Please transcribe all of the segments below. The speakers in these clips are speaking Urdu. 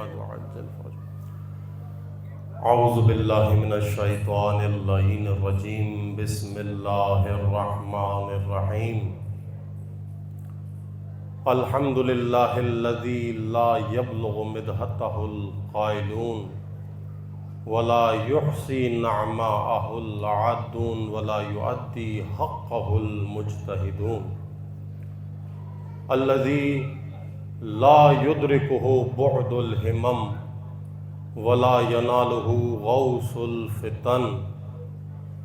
محمد وعجل فرج. اعوذ باللہ من الشیطان اللعین الرجیم. بسم اللہ الرحمن الرحیم. الحمد للہ الذی لا یبلغ مدحتہ القائلون ولا یحصی نعماءہ العادون ولا یؤدی حقہ المجتہدون. الذی لا یدرکہ بعد الہمم ولا ینالہ غوث الفتن.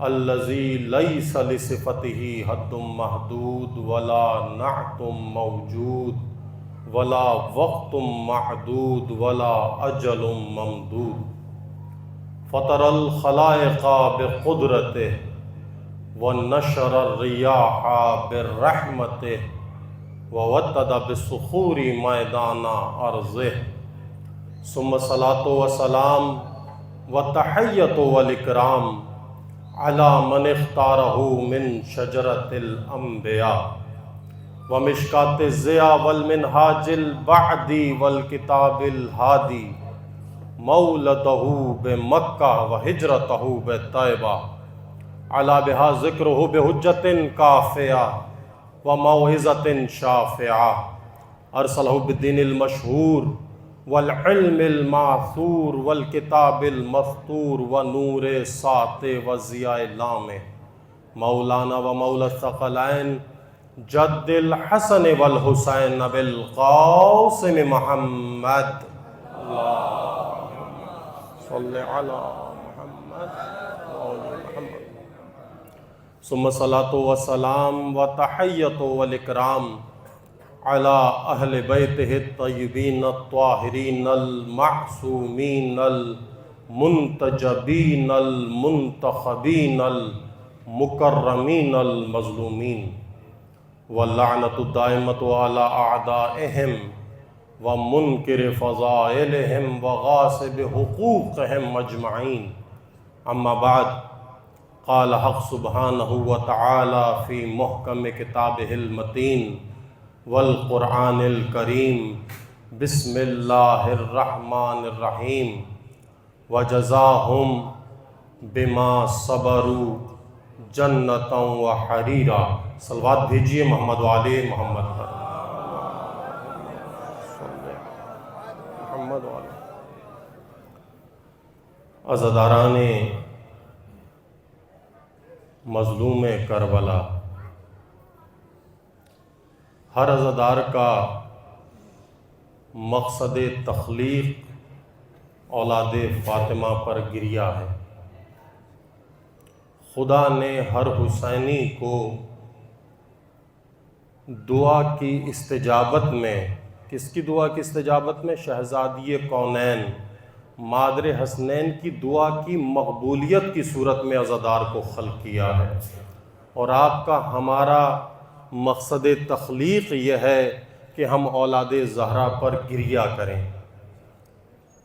الذی لیس لصفتہ حد محدود ولا نعت موجود ولا وقت معدود ولا اجل ممدود. فطر الخلائق بقدرتہ ونشر الریاح برحمتہ ووطد بالصخور میدان ارضہ. ثم الصلاۃ والسلام والتحیۃ والاکرام علی من اختارہ من شجرۃ الانبیاء ومشکاۃ الضیاء والمنہاج البعدی والکتاب الہادی مولدہ بمکہ وہجرتہ بطیبہ علی بہا ذکرہ بحجۃ کافیہ وموعظۃ شافعہ. ارسلہ بالدین المشہور والعلم الماثور والکتاب المستور ونور ساطع وضیاء لامع. مولانا و مولا الثقلین جد الحسن والحسین بالقاسم محمد. اللہم صلی علی محمد وآل محمد. ثم الصلاۃ والسلام وتحیۃ والاکرام علی اہل بیتہ الطیبین الطاہرین المعصومین المنتجبین المنتخبین المکرمین المظلومین. واللعنۃ الدائمۃ علی اعدائہم ومنکر فضائلہم وغاصب حقوقہم اجمعین. اما بعد قال حق سبحانہ وتعالی فی محکم کتابہ المتین والقرآن الکریم. بسم اللہ الرحمن الرحیم. وجزاہم بما صبروا جنتا وحریرا. صلوات بھیجیے محمد وعلی محمد. محمد وعلی. عزاداران مظلوم کربلا، ہر عزادار کا مقصد تخلیق اولاد فاطمہ پر گریہ ہے. خدا نے ہر حسینی کو دعا کی استجابت میں، کس کی دعا کی استجابت میں؟ شہزادی کونین مادر حسنین کی دعا کی مقبولیت کی صورت میں عزادار کو خلق کیا ہے. اور آپ کا ہمارا مقصد تخلیق یہ ہے کہ ہم اولاد زہرا پر گریہ کریں.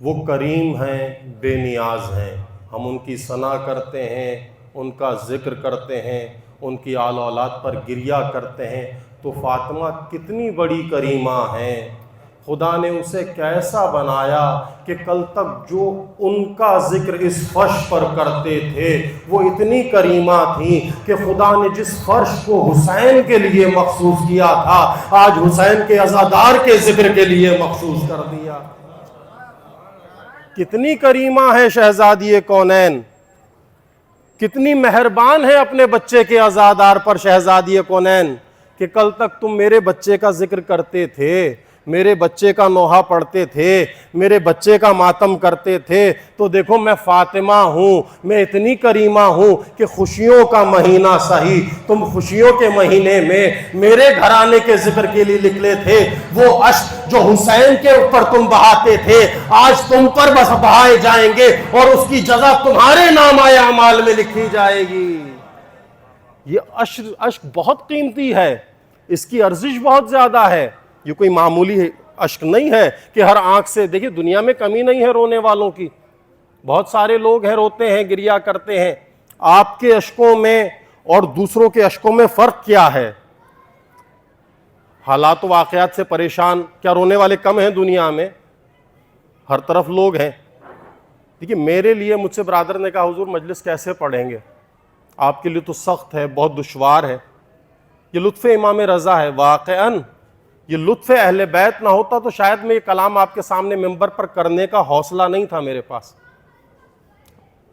وہ کریم ہیں، بے نیاز ہیں. ہم ان کی ثنا کرتے ہیں، ان کا ذکر کرتے ہیں، ان کی آل اولاد پر گریہ کرتے ہیں. تو فاطمہ کتنی بڑی کریمہ ہیں. خدا نے اسے کیسا بنایا کہ کل تک جو ان کا ذکر اس فرش پر کرتے تھے وہ اتنی کریمہ تھیں کہ خدا نے جس فرش کو حسین کے لیے مخصوص کیا تھا آج حسین کے عزادار کے ذکر کے لیے مخصوص کر دیا. کتنی کریمہ ہے شہزادی کونین، کتنی مہربان ہے اپنے بچے کے عزادار پر شہزادی کونین کہ کل تک تم میرے بچے کا ذکر کرتے تھے، میرے بچے کا نوحہ پڑھتے تھے، میرے بچے کا ماتم کرتے تھے. تو دیکھو میں فاطمہ ہوں، میں اتنی کریمہ ہوں کہ خوشیوں کا مہینہ صحیح، تم خوشیوں کے مہینے میں میرے گھرانے کے ذکر کے لیے نکلے تھے. وہ اشک جو حسین کے اوپر تم بہاتے تھے آج تم پر بس بہائے جائیں گے اور اس کی جزا تمہارے نامۂ اعمال میں لکھی جائے گی. یہ اشک بہت قیمتی ہے، اس کی ارزش بہت زیادہ ہے. یہ کوئی معمولی اشک نہیں ہے کہ ہر آنکھ سے، دیکھیں دنیا میں کمی نہیں ہے رونے والوں کی، بہت سارے لوگ ہیں روتے ہیں، گریہ کرتے ہیں. آپ کے اشکوں میں اور دوسروں کے اشکوں میں فرق کیا ہے؟ حالات و واقعات سے پریشان، کیا رونے والے کم ہیں دنیا میں؟ ہر طرف لوگ ہیں. دیکھیے میرے لیے مجھ سے برادر نے کہا حضور مجلس کیسے پڑھیں گے, آپ کے لیے تو سخت ہے, بہت دشوار ہے. یہ لطف امام رضا ہے. واقعاً یہ لطف اہل بیت نہ ہوتا تو شاید میں یہ کلام آپ کے سامنے ممبر پر کرنے کا حوصلہ نہیں تھا میرے پاس.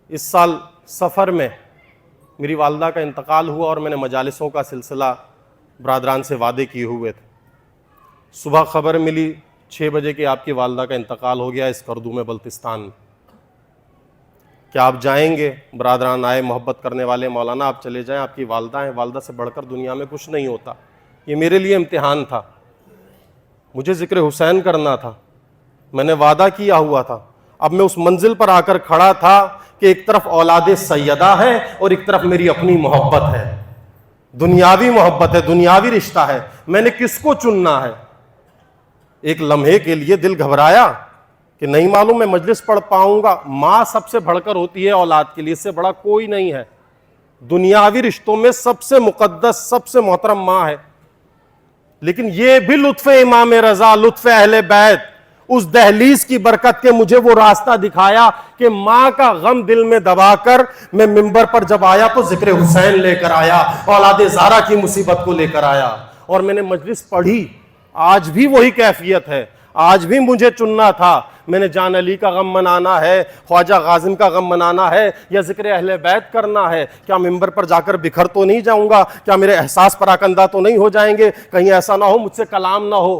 اس سال سفر میں میری والدہ کا انتقال ہوا اور میں نے مجالسوں کا سلسلہ برادران سے وعدے کیے ہوئے تھے. صبح خبر ملی 6 بجے کہ آپ کی والدہ کا انتقال ہو گیا اس کردو میں بلتستان میں. کیا آپ جائیں گے؟ برادران آئے, محبت کرنے والے, مولانا آپ چلے جائیں, آپ کی والدہ ہیں, والدہ سے بڑھ کر دنیا میں کچھ نہیں ہوتا. یہ میرے لیے امتحان تھا. مجھے ذکر حسین کرنا تھا, میں نے وعدہ کیا ہوا تھا. اب میں اس منزل پر آ کر کھڑا تھا کہ ایک طرف اولاد سیدہ ہے اور ایک طرف میری اپنی محبت ہے, دنیاوی محبت ہے, دنیاوی رشتہ ہے. میں نے کس کو چننا ہے؟ ایک لمحے کے لیے دل گھبرایا کہ نہیں معلوم میں مجلس پڑھ پاؤں گا. ماں سب سے بڑھ کر ہوتی ہے اولاد کے لیے, اس سے بڑا کوئی نہیں ہے. دنیاوی رشتوں میں سب سے مقدس, سب سے محترم ماں ہے. لیکن یہ بھی لطف امام رضا, لطف اہل بیت, اس دہلیز کی برکت کے مجھے وہ راستہ دکھایا کہ ماں کا غم دل میں دبا کر میں منبر پر جب آیا تو ذکر حسین لے کر آیا, اولاد زہرا کی مصیبت کو لے کر آیا اور میں نے مجلس پڑھی. آج بھی وہی کیفیت ہے. آج بھی مجھے چننا تھا, میں نے جان علی کا غم منانا ہے, خواجہ غازم کا غم منانا ہے, یا ذکر اہل بیت کرنا ہے. کیا منبر پر جا کر بکھر تو نہیں جاؤں گا؟ کیا میرے احساس پراکندہ تو نہیں ہو جائیں گے؟ کہیں ایسا نہ ہو مجھ سے کلام نہ ہو,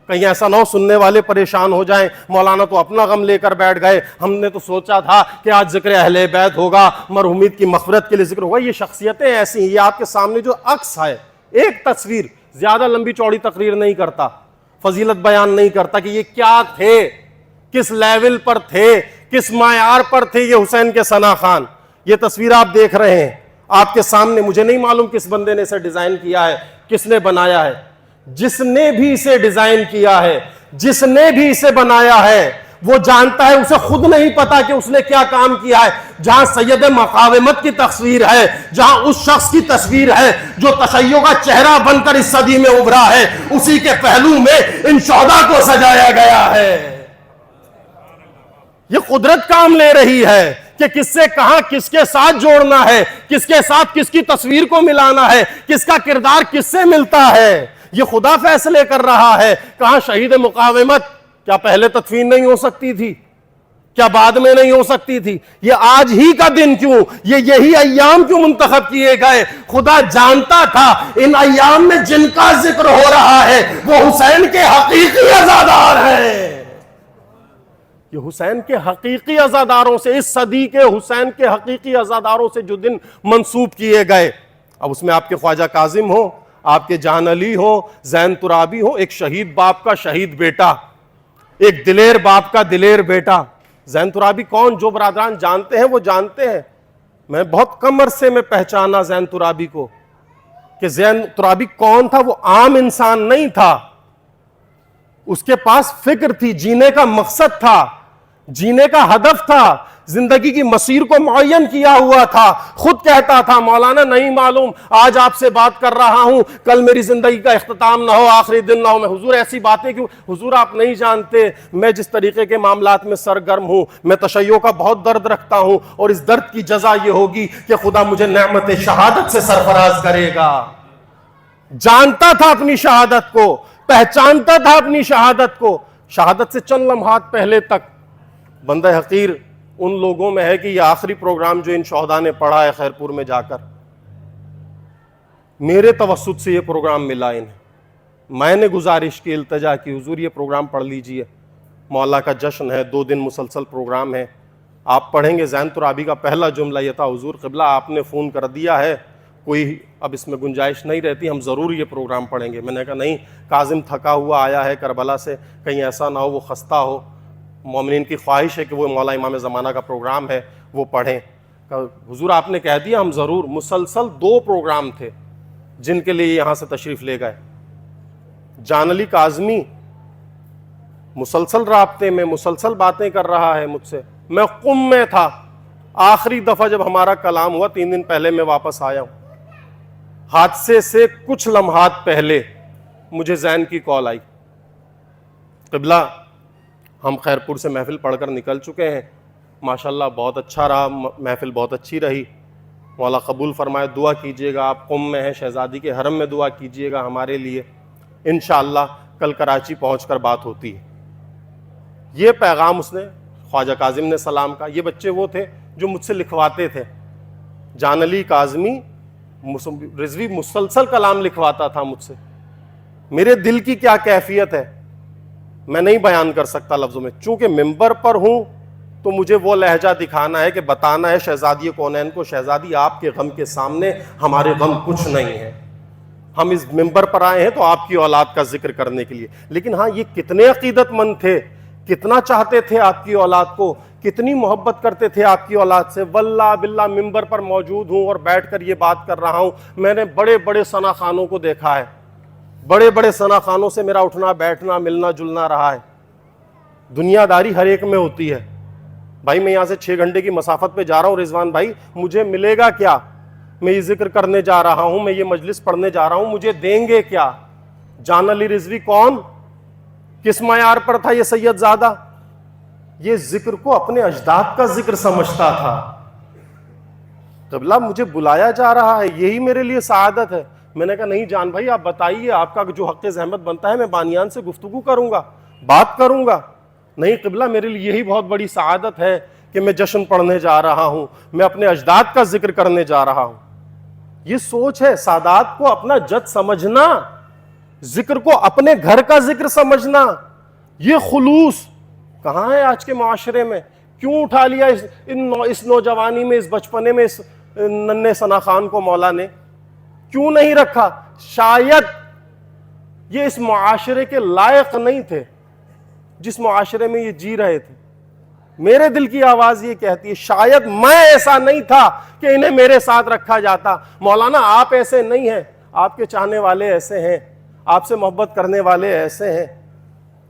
کہیں ایسا نہ ہو سننے والے پریشان ہو جائیں, مولانا تو اپنا غم لے کر بیٹھ گئے, ہم نے تو سوچا تھا کہ آج ذکر اہل بیت ہوگا, مرحومیت کی مغفرت کے لیے ذکر ہوگا. یہ شخصیتیں ایسی ہیں. یہ آپ کے سامنے جو عکس ہے, ایک تصویر, زیادہ لمبی چوڑی تقریر نہیں کرتا, فضیلت بیان نہیں کرتا کہ یہ کیا تھے, کس لیول پر تھے, کس معیار پر تھے یہ حسین کے ثنا خان. یہ تصویر آپ دیکھ رہے ہیں آپ کے سامنے. مجھے نہیں معلوم کس بندے نے اسے ڈیزائن کیا ہے, کس نے بنایا ہے. جس نے بھی اسے ڈیزائن کیا ہے, جس نے بھی اسے بنایا ہے, وہ جانتا ہے, اسے خود نہیں پتا کہ اس نے کیا کام کیا ہے. جہاں سید مقاومت کی تصویر ہے, جہاں اس شخص کی تصویر ہے جو تشیع کا چہرہ بن کر اس صدی میں ابھرا ہے, اسی کے پہلو میں ان شہداء کو سجایا گیا ہے. یہ قدرت کام لے رہی ہے کہ کس سے کہاں کس کے ساتھ جوڑنا ہے, کس کے ساتھ کس کی تصویر کو ملانا ہے, کس کا کردار کس سے ملتا ہے. یہ خدا فیصلے کر رہا ہے. کہاں شہید مقاومت, کیا پہلے تدفین نہیں ہو سکتی تھی؟ کیا بعد میں نہیں ہو سکتی تھی؟ یہ آج ہی کا دن کیوں, یہی ایام کیوں منتخب کیے گئے؟ خدا جانتا تھا ان ایام میں جن کا ذکر ہو رہا ہے وہ حسین کے حقیقی عزادار ہیں. یہ حسین کے حقیقی عزاداروں سے, اس صدی کے حسین کے حقیقی عزاداروں سے جو دن منسوب کیے گئے. اب اس میں آپ کے خواجہ کاظم ہو, آپ کے جان علی ہو, زین ترابی ہو, ایک شہید باپ کا شہید بیٹا, ایک دلیر باپ کا دلیر بیٹا. زین ترابی کون؟ جو برادران جانتے ہیں وہ جانتے ہیں. میں بہت کم عرصے میں پہچانا زین ترابی کو کہ زین ترابی کون تھا. وہ عام انسان نہیں تھا, اس کے پاس فکر تھی, جینے کا مقصد تھا, جینے کا ہدف تھا, زندگی کی مسیر کو معین کیا ہوا تھا. خود کہتا تھا مولانا نہیں معلوم آج آپ سے بات کر رہا ہوں, کل میری زندگی کا اختتام نہ ہو, آخری دن نہ ہو. میں حضور ایسی باتیں کیوں؟ حضور آپ نہیں جانتے میں جس طریقے کے معاملات میں سرگرم ہوں, میں تشیع کا بہت درد رکھتا ہوں, اور اس درد کی جزا یہ ہوگی کہ خدا مجھے نعمت شہادت سے سرفراز کرے گا. جانتا تھا اپنی شہادت کو, پہچانتا تھا اپنی شہادت کو. شہادت سے چند لمحات پہلے تک بندہ حقیر ان لوگوں میں ہے کہ یہ آخری پروگرام جو ان شہداء نے پڑھا ہے خیرپور میں جا کر, میرے توسط سے یہ پروگرام ملا انہیں. میں نے گزارش کی, التجا کی, حضور یہ پروگرام پڑھ لیجئے, مولا کا جشن ہے, 2 دن مسلسل پروگرام ہے, آپ پڑھیں گے. زین ترابی کا پہلا جملہ یہ تھا, حضور قبلہ آپ نے فون کر دیا ہے, کوئی اب اس میں گنجائش نہیں رہتی, ہم ضرور یہ پروگرام پڑھیں گے. میں نے کہا نہیں, کاظم تھکا ہوا آیا ہے کربلا سے, کہیں ایسا نہ ہو وہ خستہ ہو. مومنین کی خواہش ہے کہ وہ مولا امام زمانہ کا پروگرام ہے وہ پڑھیں. حضور آپ نے کہہ دیا ہم ضرور. مسلسل 2 پروگرام تھے جن کے لیے یہاں سے تشریف لے گئے. جان علی کاظمی مسلسل رابطے میں, مسلسل باتیں کر رہا ہے مجھ سے. میں قم میں تھا, آخری دفعہ جب ہمارا کلام ہوا 3 دن پہلے میں واپس آیا ہوں. حادثے سے کچھ لمحات پہلے مجھے زین کی کال آئی, قبلہ ہم خیرپور سے محفل پڑھ کر نکل چکے ہیں، ماشاءاللہ بہت اچھا رہا، محفل بہت اچھی رہی، مولا قبول فرمائے۔ دعا کیجئے گا، آپ قم میں ہیں، شہزادی کے حرم میں دعا کیجئے گا ہمارے لیے، انشاءاللہ کل کراچی پہنچ کر بات ہوتی ہے۔ یہ پیغام اس نے خواجہ کاظم نے سلام کا۔ یہ بچے وہ تھے جو مجھ سے لکھواتے تھے، جان علی کاظمی رضوی مسلسل کلام لکھواتا تھا مجھ سے۔ میرے دل کی کیا کیفیت ہے میں نہیں بیان کر سکتا لفظوں میں، چونکہ ممبر پر ہوں تو مجھے وہ لہجہ دکھانا ہے کہ بتانا ہے شہزادی کونین کو، شہزادی آپ کے غم کے سامنے ہمارے غم کچھ نہیں ہے، ہم اس ممبر پر آئے ہیں تو آپ کی اولاد کا ذکر کرنے کے لیے۔ لیکن ہاں، یہ کتنے عقیدت مند تھے، کتنا چاہتے تھے آپ کی اولاد کو، کتنی محبت کرتے تھے آپ کی اولاد سے۔ واللہ باللہ ممبر پر موجود ہوں اور بیٹھ کر یہ بات کر رہا ہوں، میں نے بڑے بڑے ثنا خانوں کو دیکھا ہے، بڑے بڑے ثنا خانوں سے میرا اٹھنا بیٹھنا ملنا جلنا رہا ہے۔ دنیا داری ہر ایک میں ہوتی ہے۔ بھائی میں یہاں سے 6 گھنٹے کی مسافت پہ جا رہا ہوں رضوان بھائی، مجھے ملے گا کیا؟ میں یہ ذکر کرنے جا رہا ہوں، میں یہ مجلس پڑھنے جا رہا ہوں، مجھے دیں گے کیا؟ جان علی رضوی کون، کس معیار پر تھا یہ سید زادہ؟ یہ ذکر کو اپنے اجداد کا ذکر سمجھتا تھا۔ قبلہ مجھے بلایا جا رہا ہے، یہی میرے لیے سعادت ہے۔ میں نے کہا نہیں جان بھائی آپ بتائیے، آپ کا جو حق زحمت بنتا ہے میں بانیان سے گفتگو کروں گا، بات کروں گا۔ نہیں قبلہ میرے لیے یہی بہت بڑی سعادت ہے کہ میں جشن پڑھنے جا رہا ہوں، میں اپنے اجداد کا ذکر کرنے جا رہا ہوں۔ یہ سوچ ہے، سادات کو اپنا جد سمجھنا، ذکر کو اپنے گھر کا ذکر سمجھنا۔ یہ خلوص کہاں ہے آج کے معاشرے میں؟ کیوں اٹھا لیا اس نوجوانی میں، اس بچپنے میں اس ننھے ثنا خان کو مولا نے؟ کیوں نہیں رکھا؟ شاید یہ اس معاشرے کے لائق نہیں تھے جس معاشرے میں یہ جی رہے تھے۔ میرے دل کی آواز یہ کہتی ہے شاید میں ایسا نہیں تھا کہ انہیں میرے ساتھ رکھا جاتا۔ مولانا آپ ایسے نہیں ہیں، آپ کے چاہنے والے ایسے ہیں، آپ سے محبت کرنے والے ایسے ہیں۔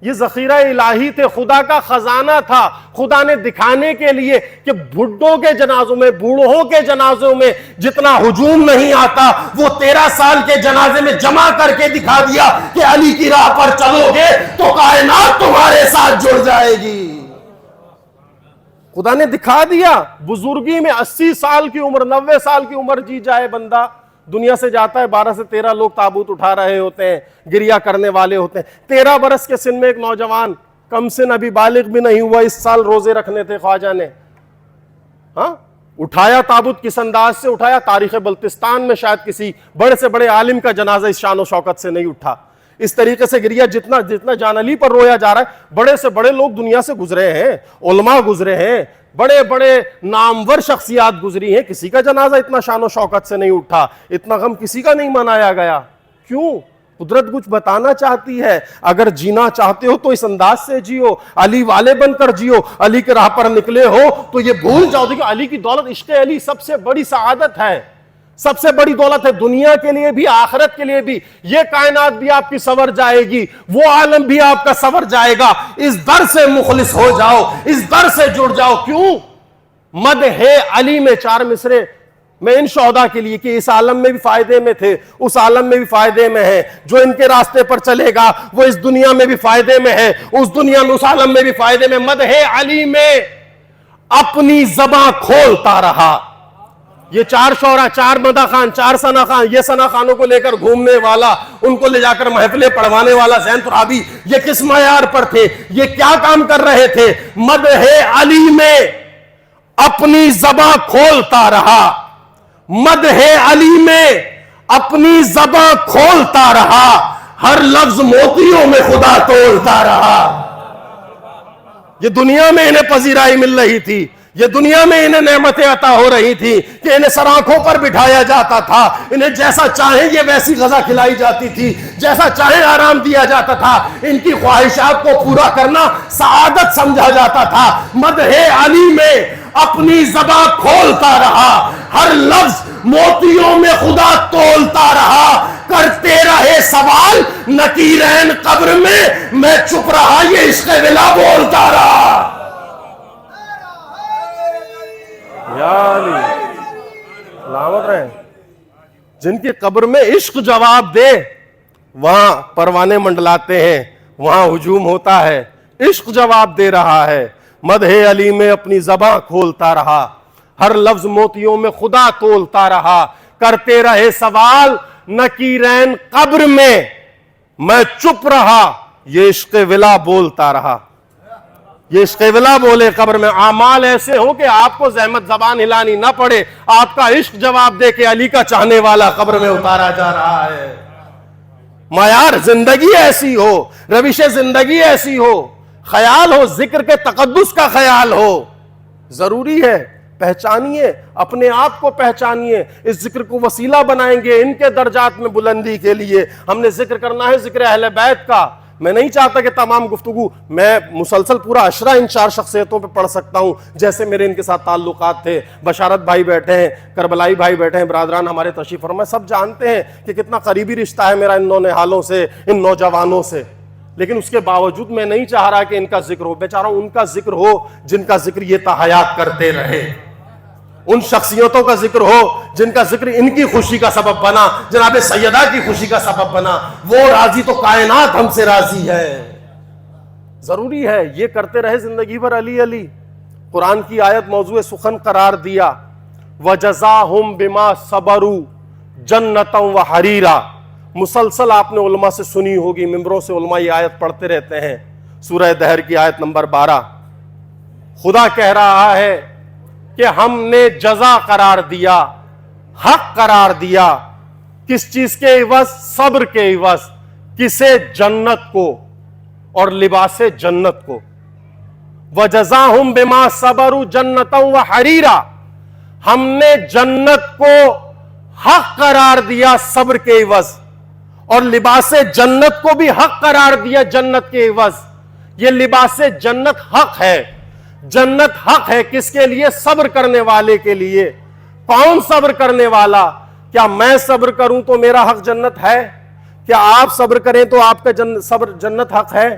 یہ ذخیرہ الہی تھے، خدا کا خزانہ تھا۔ خدا نے دکھانے کے لیے کہ بڈھوں کے جنازوں میں، بوڑھوں کے جنازوں میں جتنا ہجوم نہیں آتا، وہ 13 سال کے جنازے میں جمع کر کے دکھا دیا کہ علی کی راہ پر چلو گے تو کائنات تمہارے ساتھ جڑ جائے گی۔ خدا نے دکھا دیا۔ بزرگی میں 80 سال کی عمر، 90 سال کی عمر جی جائے بندہ، دنیا سے جاتا ہے، 12 سے 13 لوگ تابوت اٹھا رہے ہوتے ہیں، گریا کرنے والے ہوتے ہیں۔ 13 برس کے سن میں ایک نوجوان، کم سن ابھی بالغ بھی نہیں ہوا، اس سال روزے رکھنے تھے خواجہ نے، ہاں اٹھایا تابوت، کس انداز سے اٹھایا؟ تاریخ بلتستان میں شاید کسی بڑے سے بڑے عالم کا جنازہ اس شان و شوکت سے نہیں اٹھا۔ اس طریقے سے گریا جتنا جان علی پر رویا جا رہا ہے، بڑے سے بڑے لوگ دنیا سے گزرے ہیں، علماء گزرے ہیں، بڑے بڑے نامور شخصیات گزری ہیں، کسی کا جنازہ اتنا شان و شوکت سے نہیں اٹھا، اتنا غم کسی کا نہیں منایا گیا۔ کیوں؟ قدرت کچھ بتانا چاہتی ہے۔ اگر جینا چاہتے ہو تو اس انداز سے جیو، علی والے بن کر جیو، علی کے راہ پر نکلے ہو تو یہ بھول جاؤ کہ علی کی دولت، عشق علی سب سے بڑی سعادت ہے، سب سے بڑی دولت ہے، دنیا کے لیے بھی آخرت کے لیے بھی۔ یہ کائنات بھی آپ کی سنور جائے گی، وہ عالم بھی آپ کا سنور جائے گا۔ اس در سے مخلص ہو جاؤ، اس در سے جڑ جاؤ۔ کیوں؟ مدح علی میں 4 مصرے میں ان شہداء کے لیے کہ اس عالم میں بھی فائدے میں تھے، اس عالم میں بھی فائدے میں ہے، جو ان کے راستے پر چلے گا وہ اس دنیا میں بھی فائدے میں ہے، اس دنیا میں، اس عالم میں بھی فائدے میں۔ مدح علی میں اپنی زباں کھولتا رہا۔ یہ 4 شعرا، 4 مدح خان، 4 ثنا خان، یہ ثنا خانوں کو لے کر گھومنے والا، ان کو لے جا کر محفلیں پڑھوانے والا زین ترابی، یہ کس معیار پر تھے؟ یہ کیا کام کر رہے تھے؟ مدح علی میں اپنی زباں کھولتا رہا، مدح علی میں اپنی زباں کھولتا رہا، ہر لفظ موتیوں میں خدا تولتا رہا۔ یہ دنیا میں انہیں پذیرائی مل رہی تھی، یہ دنیا میں انہیں نعمتیں عطا ہو رہی تھی کہ انہیں سر آنکھوں پر بٹھایا جاتا تھا، انہیں جیسا چاہیں یہ ویسی غذا کھلائی جاتی تھی، جیسا چاہیں آرام دیا جاتا تھا، ان کی خواہشات کو پورا کرنا سعادت سمجھا جاتا تھا۔ مدح علی میں اپنی زباں کھولتا رہا، ہر لفظ موتیوں میں خدا تولتا رہا، کرتے رہے سوال نکیرین قبر میں چپ رہا، یہ عشق ولا بولتا رہا۔ یا علی سلامت رہے۔ جن کی قبر میں عشق جواب دے، وہاں پروانے منڈلاتے ہیں، وہاں ہجوم ہوتا ہے، عشق جواب دے رہا ہے، مدح علی میں اپنی زباں کھولتا رہا، ہر لفظ موتیوں میں خدا تولتا رہا، کرتے رہے سوال نکیرین قبر میں چپ رہا، یہ عشق ولا بولتا رہا، یہ عشق ولا بولے قبر میں۔ اعمال ایسے ہوں کہ آپ کو زحمت زبان ہلانی نہ پڑے، آپ کا عشق جواب دے کہ علی کا چاہنے والا قبر میں اتارا جا رہا ہے۔ معیار زندگی ایسی ہو، روش زندگی ایسی ہو، خیال ہو، ذکر کے تقدس کا خیال ہو، ضروری ہے پہچانیے، اپنے آپ کو پہچانیے، اس ذکر کو وسیلہ بنائیں گے ان کے درجات میں بلندی کے لیے۔ ہم نے ذکر کرنا ہے ذکر اہل بیت کا۔ میں نہیں چاہتا کہ تمام گفتگو میں مسلسل پورا عشرہ ان 4 شخصیتوں پہ پڑھ سکتا ہوں، جیسے میرے ان کے ساتھ تعلقات تھے۔ بشارت بھائی بیٹھے ہیں، کربلائی بھائی بیٹھے ہیں، برادران ہمارے تشریف فرما، سب جانتے ہیں کہ کتنا قریبی رشتہ ہے میرا ان نونہالوں سے، ان نوجوانوں سے، لیکن اس کے باوجود میں نہیں چاہ رہا کہ ان کا ذکر ہو۔ میں چاہ رہا ہوں ان کا ذکر ہو جن کا ذکر یہ تا حیات کرتے رہے، ان شخصیتوں کا ذکر ہو جن کا ذکر ان کی خوشی کا سبب بنا، جناب سیدہ کی خوشی کا سبب بنا۔ وہ راضی تو کائنات ہم سے راضی ہے۔ ضروری ہے یہ کرتے رہے زندگی بھر علی علی۔ قرآن کی آیت موضوع سخن قرار دیا، وَجَزَاهُمْ بِمَا صَبَرُوا جَنَّةً وَحَرِيرًا۔ مسلسل آپ نے علماء سے سنی ہوگی، ممبروں سے علماء یہ آیت پڑھتے رہتے ہیں، سورہ دہر کی آیت نمبر 12۔ خدا کہہ رہا ہے کہ ہم نے جزا قرار دیا، حق قرار دیا، کس چیز کے عوض؟ صبر کے عوض۔ کسے؟ جنت کو اور لباس جنت کو۔ وَجَزَاهُمْ بِمَا صَبَرُوا جَنَّةً وَحَرِيرًا۔ ہم نے جنت کو حق قرار دیا صبر کے عوض، اور لباس جنت کو بھی حق قرار دیا جنت کے عوض۔ یہ لباس جنت حق ہے، جنت حق ہے کس کے لیے؟ صبر کرنے والے کے لیے۔ کون صبر کرنے والا؟ کیا میں صبر کروں تو میرا حق جنت ہے؟ کیا آپ صبر کریں تو آپ کا صبر جنت حق ہے؟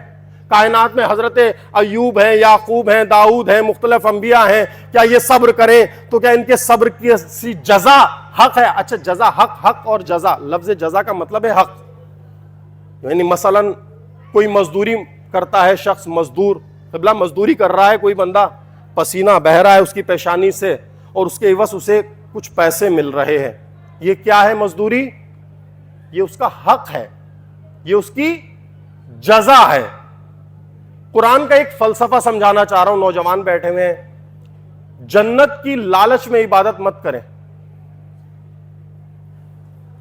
کائنات میں حضرت ایوب ہیں، یعقوب ہیں، داؤد ہیں، مختلف انبیاء ہیں، کیا یہ صبر کریں تو کیا ان کے صبر کی جزا حق ہے؟ اچھا جزا حق اور جزا، لفظ جزا کا مطلب ہے حق۔ یعنی مثلا کوئی مزدوری کرتا ہے شخص، مزدور قبلہ مزدوری کر رہا ہے، کوئی بندہ پسینہ بہہ رہا ہے اس کی پیشانی سے، اور اس کے عوض اسے کچھ پیسے مل رہے ہیں۔ یہ کیا ہے؟ مزدوری۔ یہ اس کا حق ہے، یہ اس کی جزا ہے۔ قرآن کا ایک فلسفہ سمجھانا چاہ رہا ہوں، نوجوان بیٹھے ہوئے ہیں، جنت کی لالچ میں عبادت مت کریں،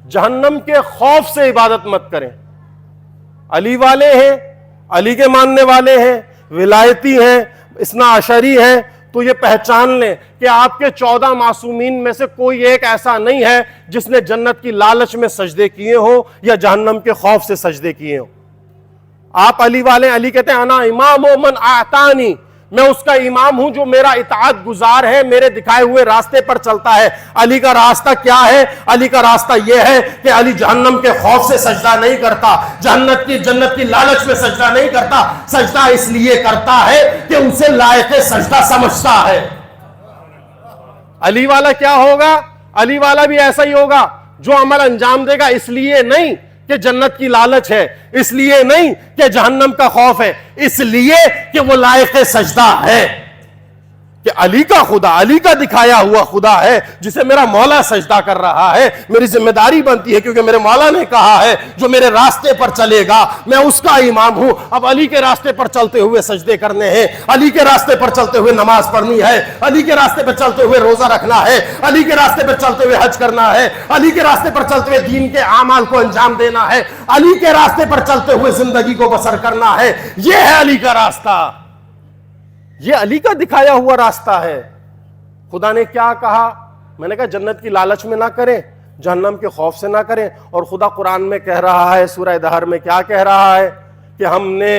جہنم کے خوف سے عبادت مت کریں۔ علی والے ہیں، علی کے ماننے والے ہیں، ولایتی ہیں، اثنا عشری ہیں، تو یہ پہچان لیں کہ آپ کے 14 معصومین میں سے کوئی ایک ایسا نہیں ہے جس نے جنت کی لالچ میں سجدے کیے ہوں یا جہنم کے خوف سے سجدے کیے ہوں۔ آپ علی والے، علی کہتے ہیں انا امام من اعطانی، میں اس کا امام ہوں جو میرا اطاعت گزار ہے، میرے دکھائے ہوئے راستے پر چلتا ہے۔ علی کا راستہ کیا ہے؟ علی کا راستہ یہ ہے کہ علی جہنم کے خوف سے سجدہ نہیں کرتا، جنت کی لالچ میں سجدہ نہیں کرتا، سجدہ اس لیے کرتا ہے کہ اسے لائق سجدہ سمجھتا ہے۔ علی والا کیا ہوگا؟ علی والا بھی ایسا ہی ہوگا، جو عمل انجام دے گا اس لیے نہیں کہ جنت کی لالچ ہے، اس لیے نہیں کہ جہنم کا خوف ہے، اس لیے کہ وہ لائق سجدہ ہے، کہ علی کا خدا، علی کا دکھایا ہوا خدا ہے جسے میرا مولا سجدہ کر رہا ہے۔ میری ذمہ داری بنتی ہے کیونکہ میرے مولا نے کہا ہے جو میرے راستے پر چلے گا میں اس کا امام ہوں۔ اب علی کے راستے پر چلتے ہوئے سجدے کرنے ہیں، علی کے راستے پر چلتے ہوئے نماز پڑھنی ہے، علی کے راستے پر چلتے ہوئے روزہ رکھنا ہے، علی کے راستے پر چلتے ہوئے حج کرنا ہے، علی کے راستے پر چلتے ہوئے دین کے اعمال کو انجام دینا ہے، علی کے راستے پر چلتے ہوئے زندگی کو بسر کرنا ہے۔ یہ ہے علی کا راستہ، یہ علی کا دکھایا ہوا راستہ ہے۔ خدا نے کیا کہا؟ میں نے کہا جنت کی لالچ میں نہ کریں، جہنم کے خوف سے نہ کریں۔ اور خدا قرآن میں کہہ رہا ہے، سورہ دہر میں کیا کہہ رہا ہے؟ کہ ہم نے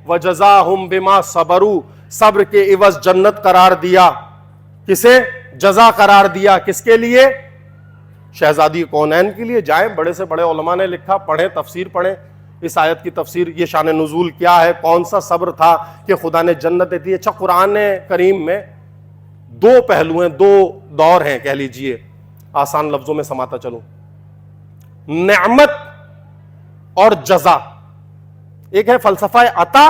وَجَزَاهُمْ بِمَا صَبَرُوا، صبر کے عوض جنت قرار دیا۔ کسے؟ جزا قرار دیا۔ کس کے لیے؟ شہزادی کونین کے لیے۔ جائیں، بڑے سے بڑے علماء نے لکھا، پڑھیں، تفسیر پڑھیں اس آیت کی تفسیر، یہ شان نزول کیا ہے، کون سا صبر تھا کہ خدا نے جنت دی۔ اچھا قرآن کریم میں 2 پہلو ہیں، 2 دور ہیں کہہ لیجئے، آسان لفظوں میں سماتا چلوں۔ نعمت اور جزا۔ ایک ہے فلسفہ عطا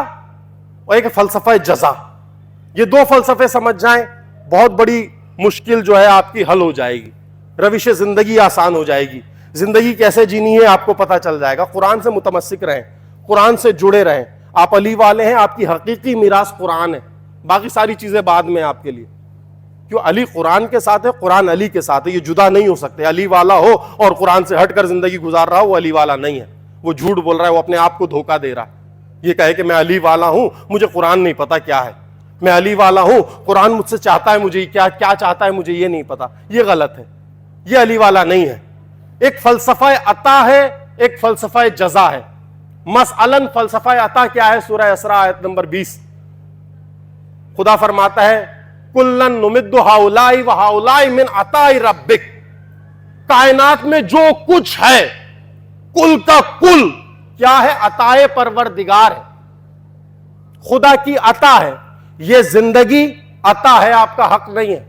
اور ایک فلسفہ جزا. یہ دو فلسفے سمجھ جائیں, بہت بڑی مشکل جو ہے آپ کی حل ہو جائے گی, روش زندگی آسان ہو جائے گی. زندگی کیسے جینی ہے آپ کو پتہ چل جائے گا. قرآن سے متمسک رہیں, قرآن سے جڑے رہیں. آپ علی والے ہیں, آپ کی حقیقی میراث قرآن ہے, باقی ساری چیزیں بعد میں آپ کے لیے. کیوں؟ علی قرآن کے ساتھ ہے, قرآن علی کے ساتھ ہے, یہ جدا نہیں ہو سکتے. علی والا ہو اور قرآن سے ہٹ کر زندگی گزار رہا ہو, وہ علی والا نہیں ہے, وہ جھوٹ بول رہا ہے, وہ اپنے آپ کو دھوکہ دے رہا ہے. یہ کہے کہ میں علی والا ہوں, مجھے قرآن نہیں پتا کیا ہے, میں علی والا ہوں, قرآن مجھ سے چاہتا ہے, مجھے کیا چاہتا ہے مجھے یہ نہیں پتا, یہ غلط ہے, یہ علی والا نہیں ہے. ایک فلسفہ عطا ہے, ایک فلسفہ جزا ہے. مثلاً فلسفہ عطا کیا ہے؟ سورہ اسراء آیت نمبر 20 خدا فرماتا ہے کلن نمد ہؤلاء وہؤلاء من عطاء ربک. کائنات میں جو کچھ ہے کل کا کل کیا ہے؟ عطاء پروردگار ہے, خدا کی عطا ہے. یہ زندگی عطا ہے, آپ کا حق نہیں ہے.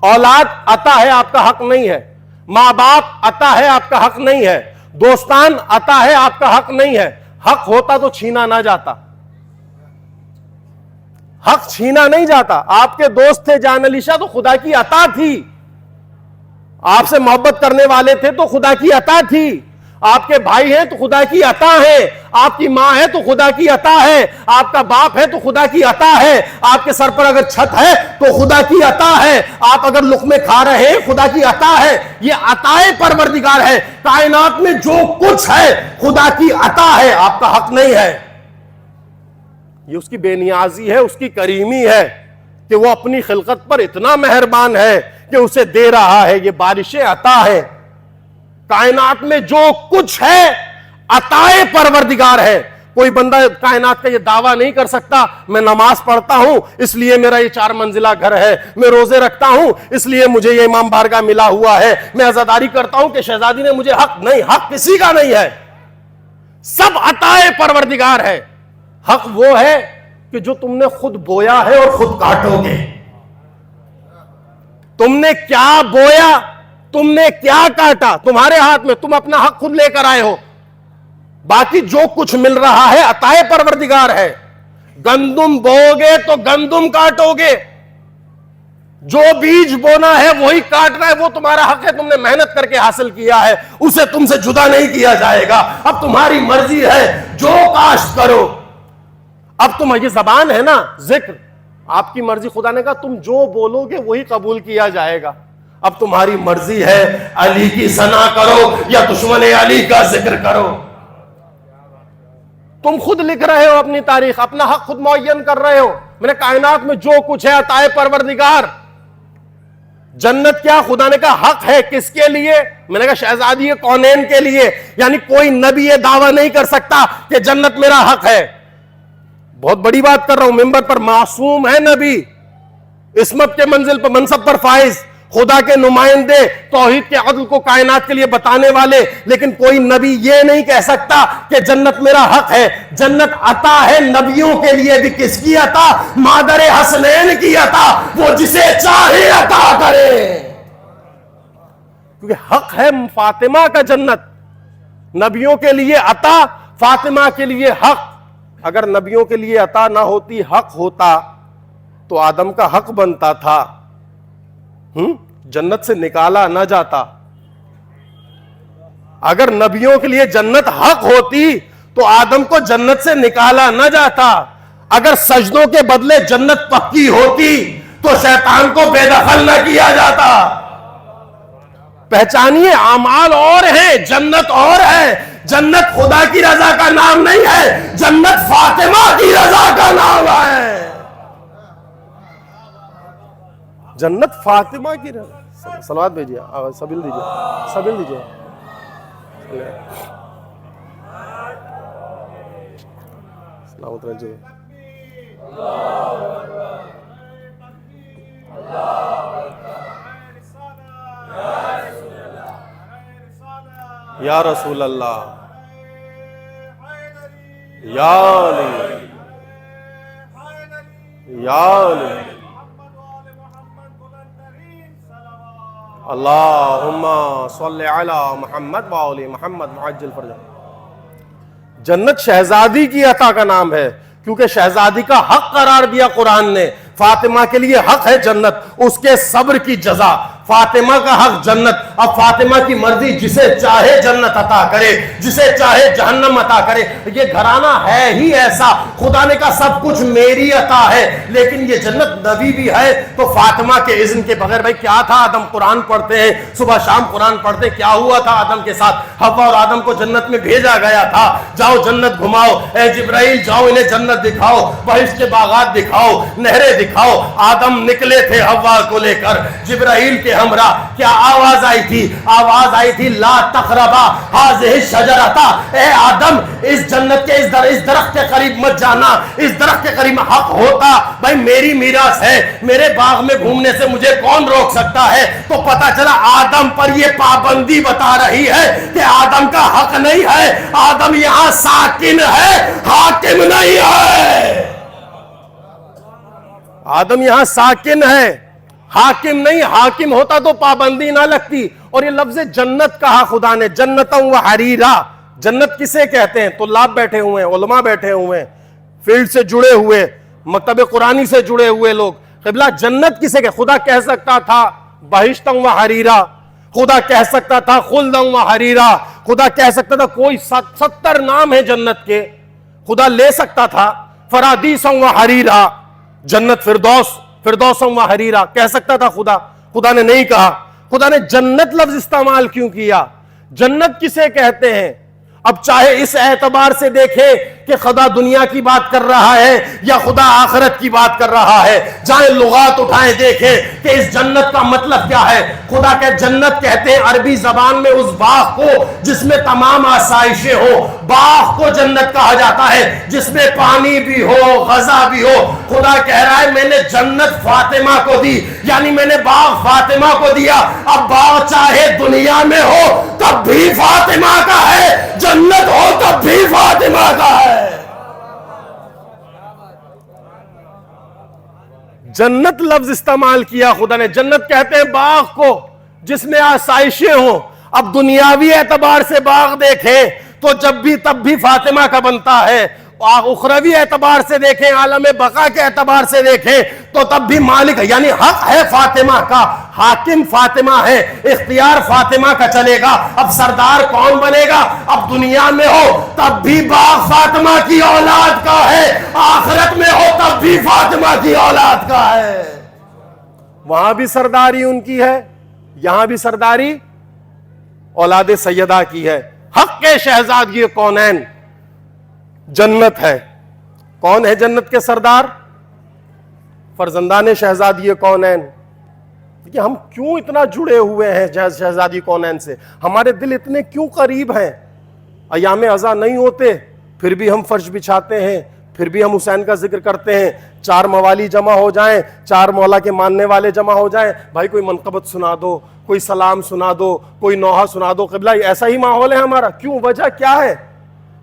اولاد عطا ہے, آپ کا حق نہیں ہے. ماں باپ عطا ہے, آپ کا حق نہیں ہے. دوستان عطا ہے, آپ کا حق نہیں ہے. حق ہوتا تو چھینا نہ جاتا, حق چھینا نہیں جاتا. آپ کے دوست تھے جان علی شاہ, تو خدا کی عطا تھی. آپ سے محبت کرنے والے تھے تو خدا کی عطا تھی. آپ کے بھائی ہیں تو خدا کی عطا ہے. آپ کی ماں ہے تو خدا کی عطا ہے. آپ کا باپ ہے تو خدا کی عطا ہے. آپ کے سر پر اگر چھت ہے تو خدا کی عطا ہے. آپ اگر لقمے کھا رہے ہیں خدا کی عطا ہے. یہ عطائے پروردگار ہے. کائنات میں جو کچھ ہے خدا کی عطا ہے, آپ کا حق نہیں ہے. یہ اس کی بے نیازی ہے, اس کی کریمی ہے کہ وہ اپنی خلقت پر اتنا مہربان ہے کہ اسے دے رہا ہے. یہ بارش عطا ہے. کائنات میں جو کچھ ہے عطائے پروردگار ہے. کوئی بندہ کائنات کا یہ دعویٰ نہیں کر سکتا میں نماز پڑھتا ہوں اس لیے میرا یہ 4 منزلہ گھر ہے, میں روزے رکھتا ہوں اس لیے مجھے یہ امام بارگاہ ملا ہوا ہے, میں عزاداری کرتا ہوں کہ شہزادی نے مجھے حق نہیں. حق کسی کا نہیں ہے, سب عطائے پروردگار ہے. حق وہ ہے کہ جو تم نے خود بویا ہے اور خود کاٹو گے. تم نے کیا بویا, تم نے کیا کاٹا, تمہارے ہاتھ میں. تم اپنا حق خود لے کر آئے ہو. باقی جو کچھ مل رہا ہے عطائے پروردگار ہے. گندم بوؤ گے تو گندم کاٹو گے. جو بیج بونا ہے وہی کاٹنا ہے, وہ تمہارا حق ہے. تم نے محنت کر کے حاصل کیا ہے, اسے تم سے جدا نہیں کیا جائے گا. اب تمہاری مرضی ہے, جو کاشت کرو. اب تم یہ زبان ہے نا, ذکر, آپ کی مرضی. خدا نے کہا تم جو بولو گے وہی قبول کیا جائے گا. اب تمہاری مرضی ہے علی کی ثنا کرو یا دشمن علی کا ذکر کرو. تم خود لکھ رہے ہو اپنی تاریخ, اپنا حق خود معین کر رہے ہو. میں نے کائنات میں جو کچھ ہے عطائے پروردگار. جنت کیا؟ خدا نے کہا حق ہے. کس کے لیے؟ میں نے کہا شہزادی کونین کے لیے. یعنی کوئی نبی یہ دعویٰ نہیں کر سکتا کہ جنت میرا حق ہے. بہت بڑی بات کر رہا ہوں, ممبر پر معصوم ہے نبی, عصمت کے منزل پر منصب پر فائز, خدا کے نمائندے, توحید کے عدل کو کائنات کے لیے بتانے والے. لیکن کوئی نبی یہ نہیں کہہ سکتا کہ جنت میرا حق ہے. جنت عطا ہے نبیوں کے لیے بھی. کس کی عطا؟ مادر حسنین کی عطا, وہ جسے چاہے عطا کرے. کیونکہ حق ہے فاطمہ کا جنت. نبیوں کے لیے عطا, فاطمہ کے لیے حق. اگر نبیوں کے لیے عطا نہ ہوتی, حق ہوتا, تو آدم کا حق بنتا تھا, جنت سے نکالا نہ جاتا. اگر نبیوں کے لیے جنت حق ہوتی تو آدم کو جنت سے نکالا نہ جاتا. اگر سجدوں کے بدلے جنت پکی ہوتی تو شیطان کو بے دخل نہ کیا جاتا. پہچانیے, اعمال اور ہیں, جنت اور ہے. جنت خدا کی رضا کا نام نہیں ہے, جنت فاطمہ کی رضا کا نام ہے. جنت فاطمہ کی رضا. صلوات بھیجیے, سبیل دیجیے, سبیل دیجیے. سلامت رہیے. یا رسول اللہ, یا علی, یا علی, اللہم صلی علی محمد و آل محمد وعجل فرجہ. جنت شہزادی کی عطا کا نام ہے، کیونکہ شہزادی کا حق قرار دیا قرآن نے. فاطمہ کے لیے حق ہے جنت، اس کے صبر کی جزا. فاطمہ کا حق جنت. اب فاطمہ کی مرضی، جسے چاہے جنت عطا کرے، جسے چاہے جہنم عطا کرے. یہ گھرانہ ہے ہی ایسا. خدا نے کہا سب کچھ میری عطا ہے، لیکن یہ جنت نبی بھی ہے تو فاطمہ کے اذن کے بغیر. بھائی کیا تھا؟ آدم قرآن پڑھتے ہیں، صبح شام قرآن پڑھتے ہیں. کیا ہوا تھا آدم کے ساتھ؟ حوا اور آدم کو جنت میں بھیجا گیا تھا، جاؤ جنت گھماؤ، اے جبرائیل جاؤ انہیں جنت دکھاؤ، بہشت کے باغات دکھاؤ، نہریں دکھاؤ. آدم نکلے تھے حوا کو لے کر جبرائیل کے ہمراہ. کیا آواز آئی تھی؟ آواز آئی تھی لا تقربا ہذہ الشجرۃ، اے آدم اس جنت کے اس درخت کے قریب مت جانا. اس درخت کے قریب حق ہوتا بھائی میری میراث ہے، میرے باغ میں گھومنے سے مجھے کون روک سکتا ہے؟ تو پتا چلا آدم پر یہ پابندی بتا رہی ہے کہ آدم کا حق نہیں ہے. آدم یہاں ساکن ہے، حاکم نہیں ہے. آدم یہاں ساکن ہے، حاکم نہیں. حاکم ہوتا تو پابندی نہ لگتی. اور یہ لفظ جنت کہا خدا نے، جنتاً و حریرا. جنت کسے کہتے ہیں؟ طلاب بیٹھے ہوئے ہیں، علماء بیٹھے ہوئے ہیں، فیلڈ سے جڑے ہوئے، مکتب قرآنی سے جڑے ہوئے لوگ. قبلہ جنت کسے کہ خدا کہہ سکتا تھا بہشتاً و حریرا، خدا کہہ سکتا تھا خلداً و حریرا، خدا کہہ سکتا تھا کوئی 70 نام ہے جنت کے، خدا لے سکتا تھا. فرادیساً و حریرا، جنت فردوساً و حریرا کہہ سکتا تھا خدا. خدا نے نہیں کہا. خدا نے جنت لفظ استعمال کیوں کیا؟ جنت کسے کہتے ہیں؟ اب چاہے اس اعتبار سے دیکھے کہ خدا دنیا کی بات کر رہا ہے یا خدا آخرت کی بات کر رہا ہے، جائیں لغات اٹھائیں دیکھیں کہ اس جنت کا مطلب کیا ہے. خدا کہ جنت کہتے ہیں عربی زبان میں اس باغ کو جس میں تمام آسائشیں ہو. باغ کو جنت کہا جاتا ہے جس میں پانی بھی ہو، غذا بھی ہو. خدا کہہ رہا ہے میں نے جنت فاطمہ کو دی، یعنی میں نے باغ فاطمہ کو دیا. اب باغ چاہے دنیا میں ہو تب بھی فاطمہ کا ہے، جنت ہو تب بھی فاطمہ کا ہے. جنت لفظ استعمال کیا خدا نے. جنت کہتے ہیں باغ کو جس میں آسائشیں ہوں. اب دنیاوی اعتبار سے باغ دیکھیں تو جب بھی تب بھی فاطمہ کا بنتا ہے. اخروی اعتبار سے دیکھیں، عالم بقا کے اعتبار سے دیکھیں تو تب بھی مالک ہے، یعنی حق ہے فاطمہ کا، حاکم فاطمہ ہے، اختیار فاطمہ کا چلے گا. اب سردار کون بنے گا؟ اب دنیا میں ہو تب بھی باغ فاطمہ کی اولاد کا ہے، آخرت میں ہو تب بھی فاطمہ کی اولاد کا ہے. وہاں بھی سرداری ان کی ہے، یہاں بھی سرداری اولاد سیدہ کی ہے. حق کے شہزادی کونین جنت ہے. کون ہے جنت کے سردار؟ فرزندان شہزادی کونین. کہ ہم کیوں اتنا جڑے ہوئے ہیں شہزادی کونین سے؟ ہمارے دل اتنے کیوں قریب ہیں؟ ایام عزا نہیں ہوتے پھر بھی ہم فرش بچھاتے ہیں، پھر بھی ہم حسین کا ذکر کرتے ہیں. 4 موالی جمع ہو جائیں، 4 مولا کے ماننے والے جمع ہو جائیں، بھائی کوئی منقبت سنا دو، کوئی سلام سنا دو، کوئی نوحہ سنا دو. قبلہ ایسا ہی ماحول ہے ہمارا. کیوں؟ وجہ کیا ہے؟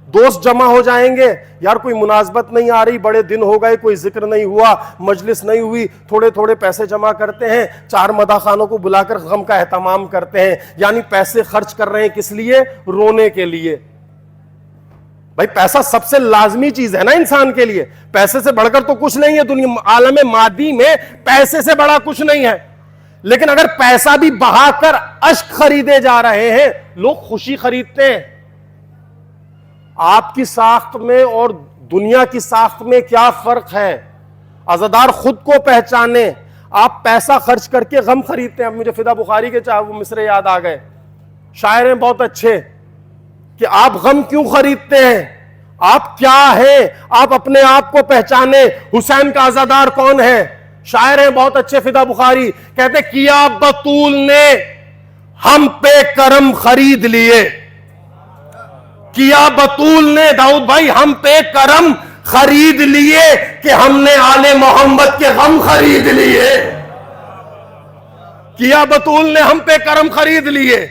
دوست جمع ہو جائیں گے، یار کوئی مناسبت نہیں آ رہی، بڑے دن ہو گئے، کوئی ذکر نہیں ہوا، مجلس نہیں ہوئی، تھوڑے تھوڑے پیسے جمع کرتے ہیں، 4 مداح خانوں کو بلا کر غم کا اہتمام کرتے ہیں. یعنی پیسے خرچ کر رہے ہیں کس لیے؟ رونے کے لیے. بھائی پیسہ سب سے لازمی چیز ہے نا انسان کے لیے. پیسے سے بڑھ کر تو کچھ نہیں ہے دنیا، عالم مادی میں پیسے سے بڑا کچھ نہیں ہے. لیکن اگر پیسہ بھی بہا کر اشک خریدے جا رہے ہیں، لوگ خوشی خریدتے ہیں. آپ کی ساخت میں اور دنیا کی ساخت میں کیا فرق ہے؟ عزادار خود کو پہچانے. آپ پیسہ خرچ کر کے غم خریدتے ہیں. اب مجھے فدا بخاری کے وہ مصرے یاد آ گئے. شاعر ہیں بہت اچھے کہ آپ غم کیوں خریدتے ہیں؟ آپ کیا ہیں؟ آپ اپنے آپ کو پہچانے. حسین کا عزادار کون ہے؟ شاعر ہیں بہت اچھے فدا بخاری، کہتے کیا بطول نے ہم پہ کرم خرید لیے. کیا بطول نے داؤد بھائی ہم پہ کرم خرید لیے کہ ہم نے آل محمد کے غم خرید لیے. کیا بطول نے ہم پہ کرم خرید لیے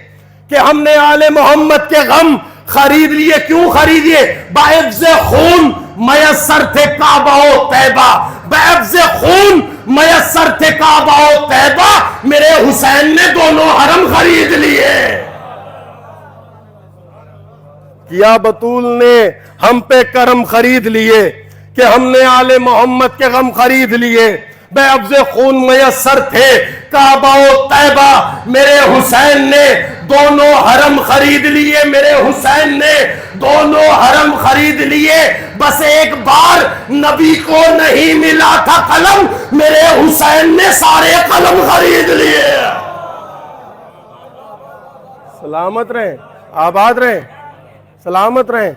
کہ ہم نے آل محمد کے غم خرید لیے. کیوں خریدیے؟ بعفظ خون میسر تھے کعبہ و طیبہ. بعفظ خون میسر تھے کعبہ و طیبہ. میرے حسین نے دونوں حرم خرید لیے. کیا بطول نے ہم پہ کرم خرید لیے کہ ہم نے آل محمد کے غم خرید لیے. بے عبض خون میسر تھے کعبہ و طیبہ، میرے حسین نے دونوں حرم خرید لیے. میرے حسین نے دونوں حرم خرید لیے. بس ایک بار نبی کو نہیں ملا تھا قلم، میرے حسین نے سارے قلم خرید لیے. سلامت رہیں، آباد رہیں، سلامت رہیں.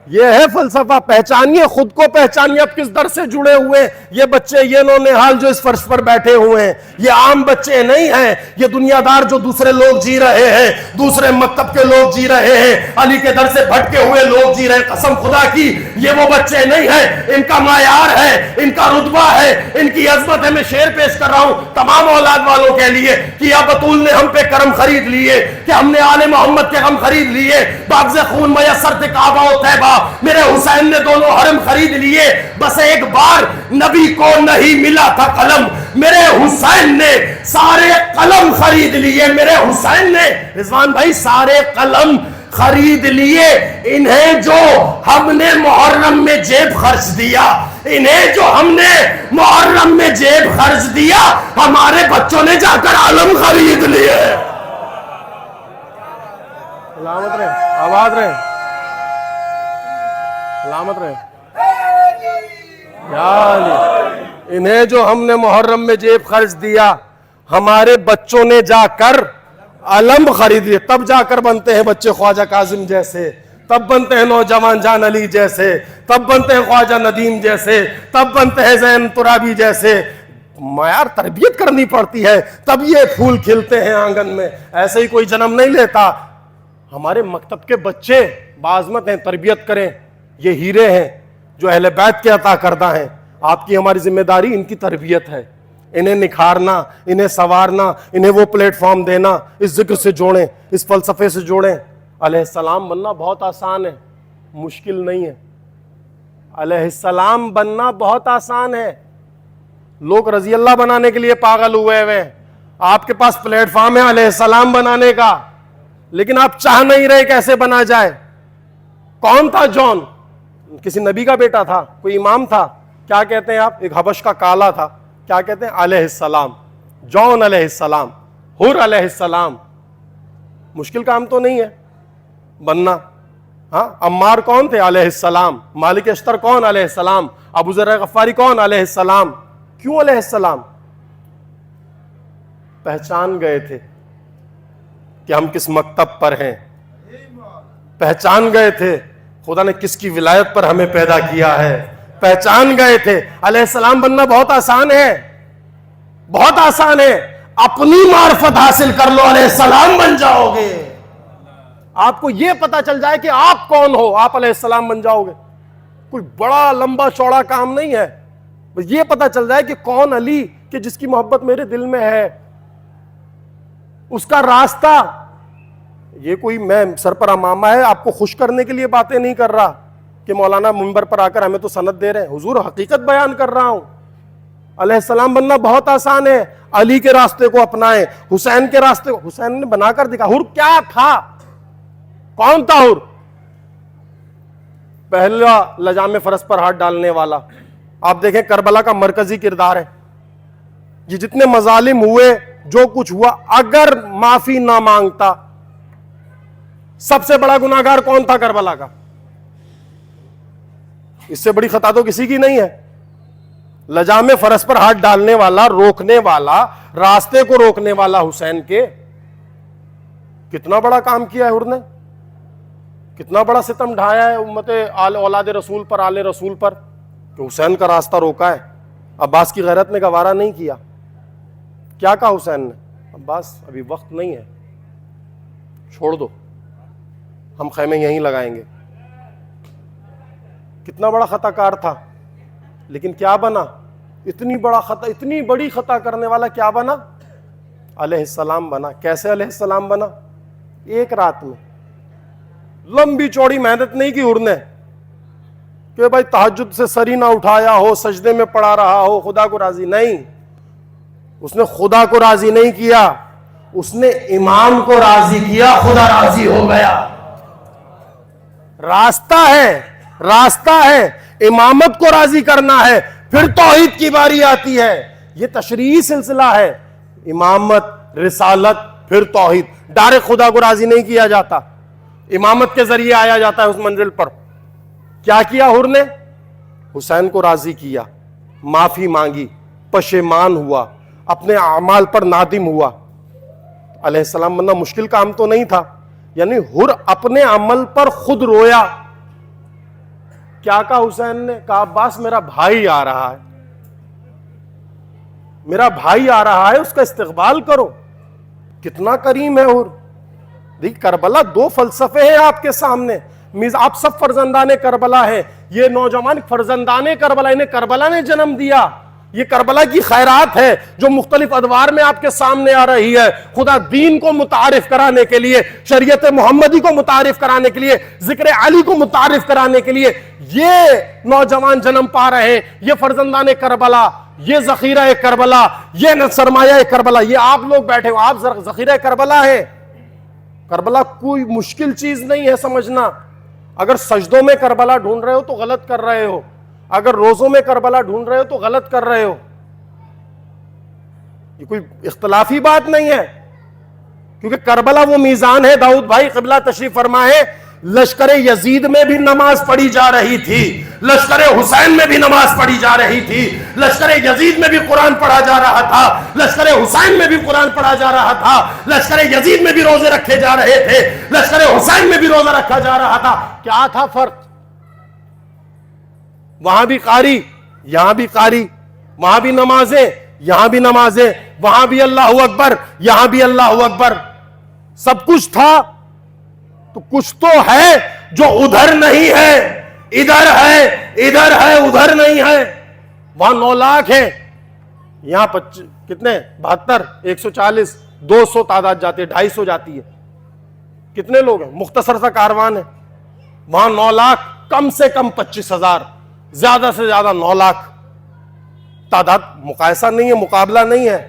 یہ ہے فلسفہ. پہچانیے خود کو، پہچانیے اب کس در سے جڑے ہوئے. یہ بچے، یہ نونہال جو اس فرش پر بیٹھے ہوئے ہیں، یہ عام بچے نہیں ہیں. یہ دنیا دار جو دوسرے لوگ جی رہے ہیں، دوسرے مکتب کے لوگ جی رہے ہیں، علی کے در سے بھٹکے ہوئے لوگ جی رہے ہیں. قسم خدا کی یہ وہ بچے نہیں ہیں. ان کا معیار ہے، ان کا رتبہ ہے، ان کی عظمت ہے. میں شعر پیش کر رہا ہوں تمام اولاد والوں کے لیے کہ یا بطول نے ہم پہ کرم خرید لیے کہ ہم نے آل محمد کے غم خرید لیے. باغ خون میسر تھے کعبہ و طیبہ، میرے حسین نے دونوں حرم خرید لیے. بس ایک بار نبی کو نہیں ملا تھا قلم، میرے حسین نے سارے قلم خرید لیے. میرے حسین نے، رضوان بھائی، سارے قلم خرید لیے. انہیں جو ہم نے محرم میں جیب خرچ دیا، انہیں جو ہم نے محرم میں جیب خرچ دیا، ہمارے بچوں نے جا کر علم خرید لیے. سلامت رہے، آباد رہے، سلامت رہے. انہیں جو ہم نے محرم میں جیب خرچ دیا، ہمارے بچوں نے جا کر علم خرید لیے. تب جا کر بنتے ہیں بچے خواجہ کاظم جیسے، تب بنتے ہیں نوجوان جان علی جیسے، تب بنتے ہیں خواجہ ندیم جیسے، تب بنتے ہیں زین ترابی جیسے. معیار تربیت کرنی پڑتی ہے تب یہ پھول کھلتے ہیں آنگن میں. ایسے ہی کوئی جنم نہیں لیتا. ہمارے مکتب کے بچے باعظمت ہیں، تربیت کریں. یہ ہیرے ہیں جو اہل بیت کے عطا کردہ ہیں. آپ کی ہماری ذمہ داری ان کی تربیت ہے. انہیں نکھارنا، انہیں سنوارنا، انہیں وہ پلیٹ فارم دینا. اس ذکر سے جوڑیں، اس فلسفے سے جوڑیں. علیہ السلام بننا بہت آسان ہے، مشکل نہیں ہے. علیہ السلام بننا بہت آسان ہے. لوگ رضی اللہ بنانے کے لیے پاگل ہوئے ہوئے. آپ کے پاس پلیٹ فارم ہے علیہ السلام بنانے کا، لیکن آپ چاہ نہیں رہے کیسے بنا جائے. کون تھا جون؟ کسی نبی کا بیٹا تھا، کوئی امام تھا. کیا کہتے ہیں آپ؟ ایک حبش کا کالا تھا. کیا کہتے ہیں؟ علیہ السلام. جون علیہ السلام، حر علیہ السلام. مشکل کام تو نہیں ہے بننا. ہاں، عمار کون تھے؟ علیہ السلام. مالک اشتر کون؟ علیہ السلام. ابو ذر غفاری کون؟ علیہ السلام. کیوں علیہ السلام؟ پہچان گئے تھے کہ ہم کس مکتب پر ہیں. پہچان گئے تھے خدا نے کس کی ولایت پر ہمیں پیدا کیا ہے. پہچان گئے تھے. علیہ السلام بننا بہت آسان ہے، بہت آسان ہے. اپنی معرفت حاصل کر لو، علیہ السلام بن جاؤ گے. آپ کو یہ پتا چل جائے کہ آپ کون ہو، آپ علیہ السلام بن جاؤ گے. کوئی بڑا لمبا چوڑا کام نہیں ہے. بس یہ پتا چل جائے کہ کون علی، کہ جس کی محبت میرے دل میں ہے، اس کا راستہ. یہ کوئی میں سرپر امامہ ہے آپ کو خوش کرنے کے لیے باتیں نہیں کر رہا کہ مولانا منبر پر آ کر ہمیں تو سند دے رہے ہیں. حضور حقیقت بیان کر رہا ہوں. علیہ السلام بننا بہت آسان ہے. علی کے راستے کو اپنائیں، حسین کے راستے کو. حسین نے بنا کر دکھا. حر کیا تھا؟ کون تھا حر؟ پہلا لجام فرس پر ہاتھ ڈالنے والا. آپ دیکھیں کربلا کا مرکزی کردار ہے. یہ جتنے مظالم ہوئے، جو کچھ ہوا، اگر معافی نہ مانگتا، سب سے بڑا گناہگار کون تھا کربلا کا؟ اس سے بڑی خطا تو کسی کی نہیں ہے. لجام فرس پر ہاتھ ڈالنے والا، روکنے والا، راستے کو روکنے والا حسین کے. کتنا بڑا کام کیا ہے حر نے، کتنا بڑا ستم ڈھایا ہے امت اولاد رسول پر، آل رسول پر، کہ حسین کا راستہ روکا ہے. عباس کی غیرت نے گوارا نہیں کیا. کیا کہا حسین نے؟ عباس ابھی وقت نہیں ہے، چھوڑ دو، ہم خیمے یہیں لگائیں گے. کتنا بڑا خطا کار تھا، لیکن کیا بنا؟ اتنی بڑی خطا کرنے والا کیا بنا؟ علیہ السلام بنا. کیسے علیہ السلام بنا؟ ایک رات میں. لمبی چوڑی محنت نہیں کی حر نے کہ بھائی تہجد سے سری نہ اٹھایا ہو، سجدے میں پڑا رہا ہو، خدا کو راضی نہیں. اس نے خدا کو راضی نہیں کیا، اس نے امام کو راضی کیا، خدا راضی ہو گیا. راستہ ہے امامت کو راضی کرنا ہے، پھر توحید کی باری آتی ہے. یہ تشریعی سلسلہ ہے، امامت، رسالت، پھر توحید. ڈائریکٹ خدا کو راضی نہیں کیا جاتا، امامت کے ذریعے آیا جاتا ہے اس منزل پر. کیا کیا حر نے؟ حسین کو راضی کیا، معافی مانگی، پشیمان ہوا، اپنے اعمال پر نادم ہوا. علیہ السلام بندہ مشکل کام تو نہیں تھا، یعنی حر اپنے عمل پر خود رویا. کیا کہا حسین نے؟ کہا عباس میرا بھائی آ رہا ہے، میرا بھائی آ رہا ہے، اس کا استقبال کرو. کتنا کریم ہے حر. دیکھ کربلا 2 فلسفے ہیں آپ کے سامنے. آپ سب فرزندان کربلا ہیں، یہ نوجوان فرزندان کربلا، انہیں کربلا نے جنم دیا. یہ کربلا کی خیرات ہے جو مختلف ادوار میں آپ کے سامنے آ رہی ہے. خدا دین کو متعارف کرانے کے لیے، شریعت محمدی کو متعارف کرانے کے لیے، ذکر علی کو متعارف کرانے کے لیے یہ نوجوان جنم پا رہے ہیں. یہ فرزندان کربلا، یہ ذخیرہ کربلا، یہ سرمایہ کربلا. یہ آپ لوگ بیٹھے ہو، آپ ذخیرہ کربلا ہے. کربلا کوئی مشکل چیز نہیں ہے سمجھنا. اگر سجدوں میں کربلا ڈھونڈ رہے ہو تو غلط کر رہے ہو، اگر روزوں میں کربلا ڈھونڈ رہے ہو تو غلط کر رہے ہو. یہ کوئی اختلافی بات نہیں ہے، کیونکہ کربلا وہ میزان ہے. داؤد بھائی قبلہ تشریف فرما ہے، لشکر یزید میں بھی نماز پڑھی جا رہی تھی، لشکر حسین میں بھی نماز پڑھی جا رہی تھی، لشکر یزید میں بھی قرآن پڑھا جا رہا تھا، لشکر حسین میں بھی قرآن پڑھا جا رہا تھا، لشکر یزید میں بھی روزے رکھے جا رہے تھے، لشکر حسین میں بھی روزہ رکھا جا رہا تھا. کیا تھا فرق؟ وہاں بھی قاری، یہاں بھی قاری، وہاں بھی نمازیں، یہاں بھی نمازیں، وہاں بھی اللہ اکبر، یہاں بھی اللہ اکبر. سب کچھ تھا تو کچھ تو ہے جو ادھر نہیں ہے، ادھر ہے، ادھر ہے، ادھر نہیں ہے. وہاں 9 لاکھ ہے، یہاں کتنے؟ 72، 140، 200 تعداد جاتی ہے، 250 جاتی ہے. کتنے لوگ ہیں؟ مختصر سا کاروان ہے. وہاں 9 لاکھ، کم سے کم 25,000، زیادہ سے زیادہ 9 لاکھ. تعداد مقایسہ نہیں ہے، مقابلہ نہیں ہے.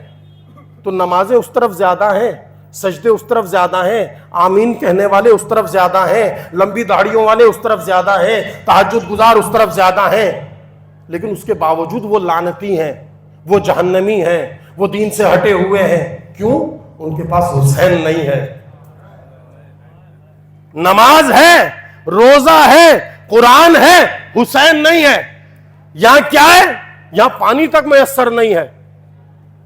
تو نمازیں اس طرف زیادہ ہیں، سجدے اس طرف زیادہ ہیں، آمین کہنے والے اس طرف زیادہ ہیں، لمبی داڑھیوں والے اس طرف زیادہ ہیں، تہجد گزار اس طرف زیادہ ہیں. لیکن اس کے باوجود وہ لعنتی ہیں، وہ جہنمی ہیں، وہ دین سے ہٹے ہوئے ہیں. کیوں؟ ان کے پاس حسین نہیں ہے. نماز ہے، روزہ ہے، قرآن ہے، حسین نہیں ہے. یہاں کیا ہے؟ یہاں پانی تک میسر نہیں ہے،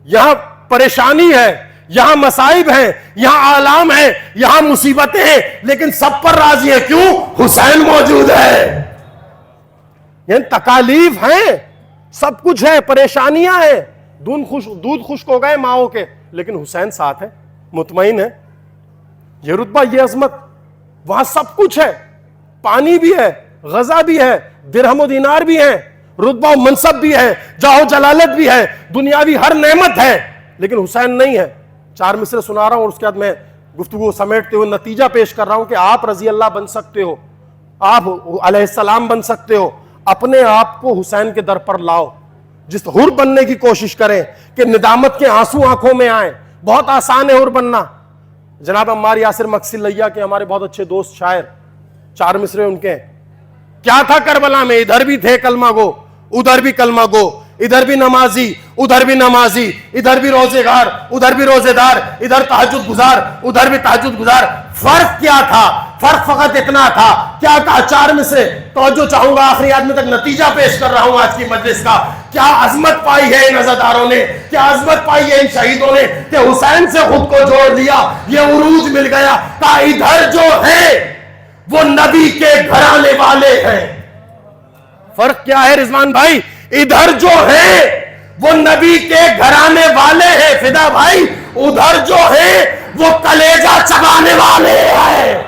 یہاں پریشانی ہے، یہاں مصائب ہیں، یہاں آلام ہیں، یہاں مصیبتیں ہیں، لیکن سب پر راضی ہے. کیوں؟ حسین موجود ہے. یعنی تکالیف ہیں، سب کچھ ہے، پریشانیاں ہیں، دودھ خشک ہو گئے ماؤں کے، لیکن حسین ساتھ ہے، مطمئن ہے. یہ رتبہ، یہ عظمت. وہاں سب کچھ ہے، پانی بھی ہے، غذا بھی ہے، درہم و دینار بھی ہے، رتبہ و منصب بھی ہے، جاہ و جلالت بھی ہے، دنیاوی ہر نعمت ہے، لیکن حسین نہیں ہے. 4 مصرے سنا رہا ہوں اور اس کے بعد میں گفتگو سمیٹتے ہوئے نتیجہ پیش کر رہا ہوں کہ آپ رضی اللہ بن سکتے ہو، آپ علیہ السلام بن سکتے ہو. اپنے آپ کو حسین کے در پر لاؤ، جس حر بننے کی کوشش کریں کہ ندامت کے آنسو آنکھوں میں آئیں. بہت آسان ہے حر بننا. جناب عمار یاسر مقصی لیا کے ہمارے بہت اچھے دوست شاعر، 4 مصرے ان کے. کیا تھا کربلا میں؟ ادھر بھی تھے کلمہ گو، ادھر بھی کلمہ گو، ادھر بھی نمازی، ادھر بھی نمازی، ادھر بھی روزے دار، ادھر بھی روزے دار، ادھر تہجد گزار، ادھر بھی تہجد گزار. فرق کیا تھا؟ فرق فقط اتنا تھا. کیا کہا 4 مصرے؟ توجہ چاہوں گا، آخری آدمی تک نتیجہ پیش کر رہا ہوں آج کی مجلس کا. کیا عظمت پائی ہے ان عزاداروں نے، کیا عظمت پائی ہے ان شہیدوں نے کہ حسین سے خود کو جوڑ لیا، یہ عروج مل گیا. کہا ادھر جو ہے وہ نبی کے گھرانے والے ہیں. فرق کیا ہے رضوان بھائی؟ ادھر جو ہے وہ نبی کے گھرانے والے ہیں فدا بھائی، ادھر جو ہے وہ کلیجہ چبانے والے ہیں.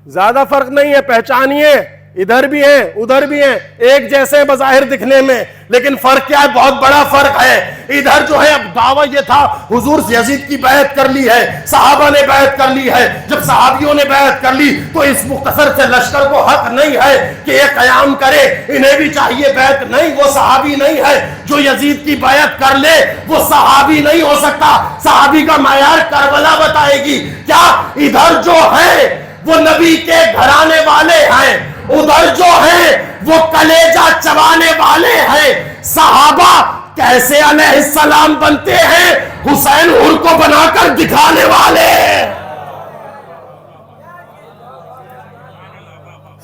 زیادہ فرق نہیں ہے، پہچانیے. ادھر بھی ہیں، ادھر بھی ہیں، ایک جیسے بظاہر دکھنے میں، لیکن فرق کیا ہے؟ بہت بڑا فرق ہے. ادھر جو ہے اب دعویٰ یہ تھا، حضور یزید کی بیعت کر لی ہے، صحابہ نے بیعت کر لی ہے. جب صحابیوں نے بیعت کر لی تو اس مختصر سے لشکر کو حق نہیں ہے کہ یہ قیام کرے، انہیں بھی چاہیے بیعت. نہیں، وہ صحابی نہیں ہے جو یزید کی بیعت کر لے، وہ صحابی نہیں ہو سکتا. صحابی کا معیار کربلا بتائے گی. کیا ادھر جو ہے وہ نبی کے گھرانے والے ہیں، ادھر جو ہیں وہ کلیجہ چبانے والے ہیں۔ صحابہ کیسے علیہ السلام بنتے ہیں؟ حسین حر کو بنا کر دکھانے والے۔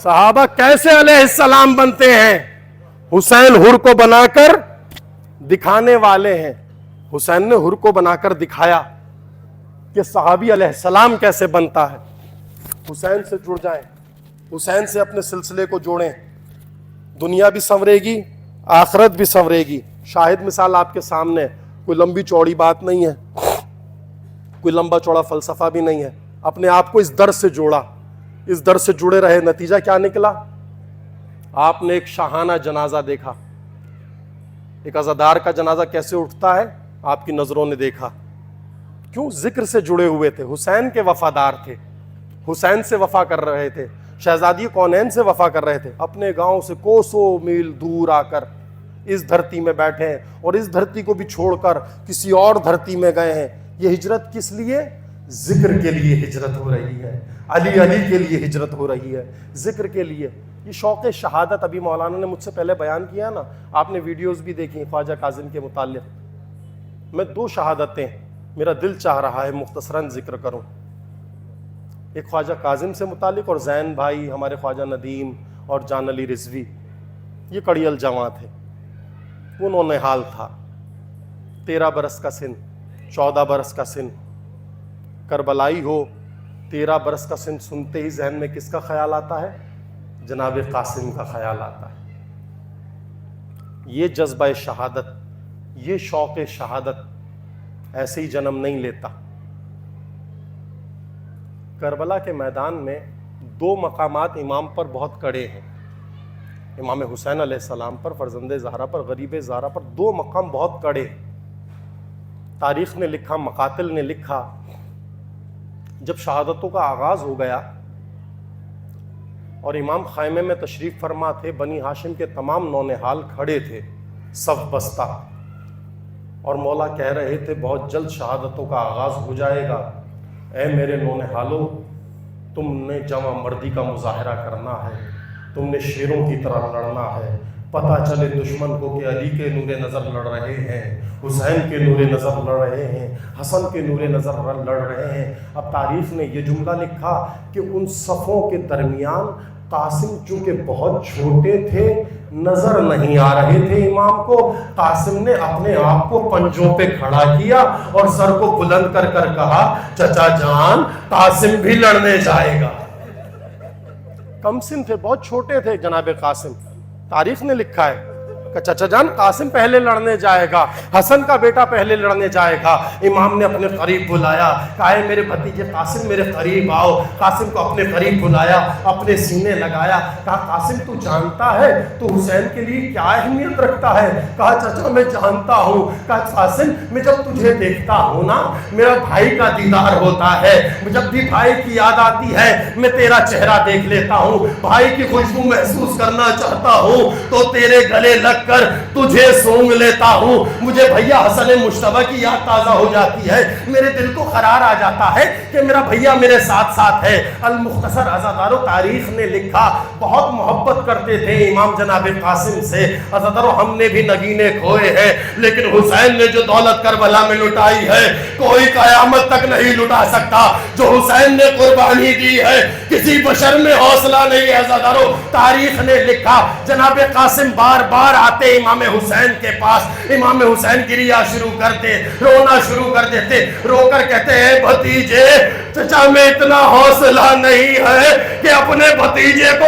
صحابہ کیسے علیہ السلام بنتے ہیں؟ حسین حر کو بنا کر دکھانے والے ہیں۔ حسین نے حر کو بنا کر دکھایا کہ صحابی علیہ السلام کیسے بنتا ہے۔ حسین سے جڑ جائیں، حسین سے اپنے سلسلے کو جوڑیں، دنیا بھی سنورے گی، آخرت بھی سنورے گی۔ شاہد مثال آپ کے سامنے، کوئی لمبی چوڑی بات نہیں ہے، کوئی لمبا چوڑا فلسفہ بھی نہیں ہے، اپنے آپ کو اس در سے جوڑا، اس در سے جڑے رہے، نتیجہ کیا نکلا؟ آپ نے ایک شاہانہ جنازہ دیکھا، ایک عزادار کا جنازہ کیسے اٹھتا ہے آپ کی نظروں نے دیکھا۔ کیوں؟ ذکر سے جڑے ہوئے تھے، حسین کے وفادار تھے، حسین سے وفا کر رہے تھے، شہزادی کونین سے وفا کر رہے تھے، اپنے گاؤں سے کوسوں میل دور آ کر اس دھرتی میں بیٹھے ہیں، اور اس دھرتی کو بھی چھوڑ کر کسی اور دھرتی میں گئے ہیں۔ یہ ہجرت کس لیے؟ ذکر کے لیے ہجرت ہو رہی ہے، علی کے لیے ہجرت ہو رہی ہے، ذکر کے لیے۔ یہ شوق شہادت ابھی مولانا نے مجھ سے پہلے بیان کیا نا، آپ نے ویڈیوز بھی دیکھی خواجہ کاظم کے متعلق۔ میں 2 شہادتیں میرا دل چاہ رہا ہے مختصراً ذکر کروں، ایک خواجہ کاظم سے متعلق، اور زین بھائی ہمارے خواجہ ندیم اور جان علی رضوی، یہ کڑیل جواں تھے، وہ نونہال تھا، 13 برس کا سن، 14 برس کا سن، کربلائی ہو، 13 برس کا سن سنتے ہی ذہن میں کس کا خیال آتا ہے؟ جناب قاسم کا خیال آتا ہے۔ یہ جذبہ شہادت، یہ شوق شہادت ایسے ہی جنم نہیں لیتا۔ کربلا کے میدان میں 2 مقامات امام پر بہت کڑے ہیں، امام حسین علیہ السلام پر، فرزند زہرا پر، غریب زہرا پر، 2 مقام بہت کڑے ہیں۔ تاریخ نے لکھا، مقاتل نے لکھا، جب شہادتوں کا آغاز ہو گیا اور امام خیمے میں تشریف فرما تھے، بنی ہاشم کے تمام نونہال کھڑے تھے صف بستہ، اور مولا کہہ رہے تھے بہت جلد شہادتوں کا آغاز ہو جائے گا، اے میرے نونہالو، تم نے جواں مردی کا مظاہرہ کرنا ہے، تم نے شیروں کی طرح لڑنا ہے، پتہ چلے دشمن کو کہ علی کے نور نظر لڑ رہے ہیں، حسین کے نور نظر لڑ رہے ہیں، حسن کے نور نظر لڑ رہے ہیں۔ اب تاریخ نے یہ جملہ لکھا کہ ان صفوں کے درمیان قاسم چونکہ بہت چھوٹے تھے، نظر نہیں آ رہے تھے امام کو، قاسم نے اپنے آپ کو پنجوں پہ کھڑا کیا اور سر کو بلند کر کر کہا، چچا جان قاسم بھی لڑنے جائے گا۔ کم سن تھے، بہت چھوٹے تھے جناب قاسم، تاریخ نے لکھا ہے کہ چچا جان قاسم پہلے لڑنے جائے گا، حسن کا بیٹا پہلے لڑنے جائے گا۔ امام نے اپنے قریب بلایا، کہا اے میرے بھتیجے قاسم میرے قریب آؤ۔ قاسم کو اپنے قریب بلایا، اپنے سینے لگایا، کہا قاسم تو جانتا ہے تو حسین کے لیے کیا اہمیت رکھتا ہے؟ کہا چچا میں جانتا ہوں۔ کہا قاسم میں جب تجھے دیکھتا ہوں نا، میرا بھائی کا دیدار ہوتا ہے، جب بھی بھائی کی یاد آتی ہے میں تیرا چہرہ دیکھ لیتا ہوں، بھائی کی خوشبو محسوس کرنا چاہتا ہوں تو تیرے گلے لگ کر تجھے سونگ لیتا ہوں، مجھے بھیا حسن مشتبہ کی یاد تازہ ہو جاتی ہے، میرے دل کو قرار آ جاتا ہے کہ میرا بھیا میرے ساتھ ساتھ ہے۔ المختصر عزادارو، تاریخ نے لکھا بہت محبت کرتے تھے امام جناب قاسم سے۔ عزادارو ہم نے بھی نگینے کھوئے ہیں، لیکن حسین نے جو دولت کربلا میں لٹائی ہے کوئی قیامت تک نہیں لٹا سکتا۔ جو حسین نے قربانی دی ہے کسی بشر میں حوصلہ نہیں ہے۔ عزادارو تاریخ نے لکھا جناب قاسم بار بار آتے امام حسین کے پاس، امام حسین گریا شروع کرتے، رونا شروع کر دیتے، رو کر کہتے ہیں بھتیجے چچا میں اتنا حوصلہ نہیں ہے کہ اپنے بھتیجے کو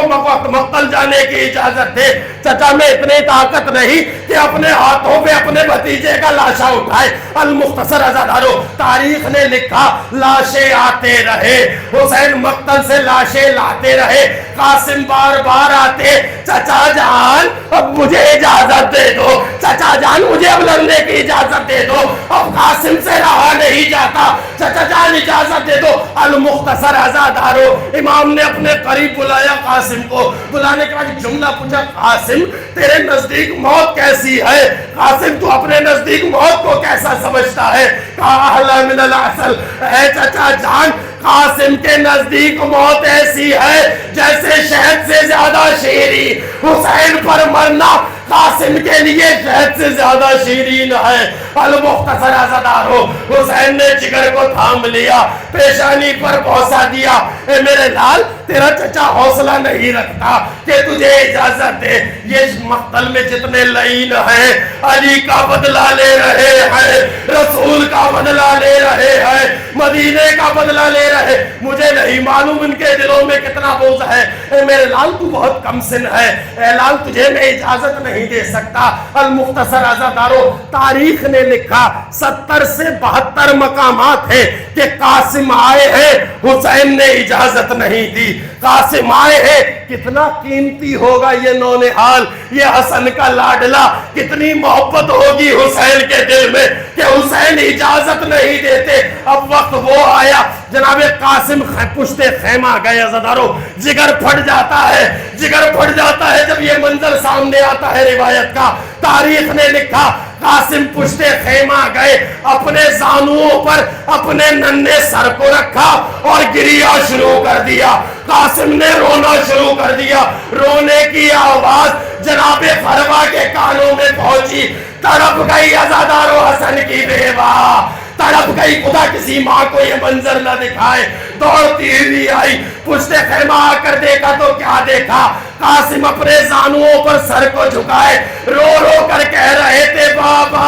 مقتل جانے کی اجازت دے، چچا میں اتنی طاقت نہیں کہ اپنے ہاتھوں پہ اپنے بھتیجے کا لاشا اٹھائے۔ المختصر عزادارو تاریخ نے لکھا لاشیں آتے رہے، حسین مقتل سے لاشیں لاتے رہے، قاسم بار بار آتے، چچا جان اب مجھے اجازت دے دو، چچا جان مجھے اب لڑنے کی اجازت دے دو، اب قاسم سے رہا نہیں جاتا، چچا جان اجازت دے دو۔ المختصر عزادارو امام نے اپنے قریب بلایا قاسم کو، بلانے کے بعد جملہ پوچھا قاسم تیرے نزدیک موت کیسی ہے؟ قاسم تو اپنے نزدیک موت کو کیسا سمجھتا ہے؟ کہا احلی من العسل، اے چچا جان قاسم کے نزدیک موت ایسی ہے جیسے شہد سے زیادہ شیریں، حسین پر مرنا قاسم کے لیے شہد سے زیادہ شیرین ہے۔ المختصر عزادارو، حسین نے جگر کو تھام لیا، پیشانی پر بوسہ دیا، اے میرے لال تیرا چچا حوصلہ نہیں رکھتا کہ تجھے اجازت دے، یہ مقتل میں جتنے لعین ہیں علی کا بدلہ لے رہے ہیں، رسول کا بدلہ لے رہے ہیں، مدینے کا بدلہ لے رہے، مجھے نہیں معلوم ان کے دلوں میں کتنا بغض ہے۔ اے میرے لال تو بہت کم سن ہے، اے لال تجھے میں اجازت نہیں دے سکتا۔ المختصر عزادارو، تاریخ نے لکھا 70 سے 72 مقامات ہیں کہ قاسم آئے ہیں، حسین نے اجازت نہیں دی۔ قاسم آئے ہیں، کتنا قیمتی ہوگا یہ نونہال، یہ حسن کا لاڈلا، کتنی محبت ہوگی حسین کے دل میں کہ حسین اجازت نہیں دیتے۔ اب وقت وہ آیا، جناب قاسم پشت خیمہ گئے۔ عزادارو، جگر پھٹ جاتا ہے، جگر پھٹ جاتا ہے جب یہ منظر سامنے آتا ہے روایت کا۔ تاریخ نے لکھا قاسم پشت خیمہ گئے، اپنے زانوؤں پر اپنے ننھے سر کو رکھا اور گریہ شروع کر دیا۔ قاسم نے رونا شروع کر دیا، رونے کی آواز جناب فروا کے کانوں میں پہنچی۔ تڑپ گئی عزادارو حسن کی بیوہ، تڑپ گئی، خدا کسی ماں کو یہ منظر نہ دکھائے۔ دوڑتی ہوئی آئی، پشت خیمہ آ کر دیکھا تو کیا دیکھا؟ قاسم اپنے زانوؤں پر سر کو جھکائے، رو رو کر کہہ رہے تھے بابا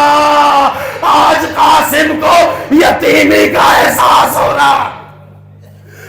آج قاسم کو یتیمی کا احساس ہو رہا،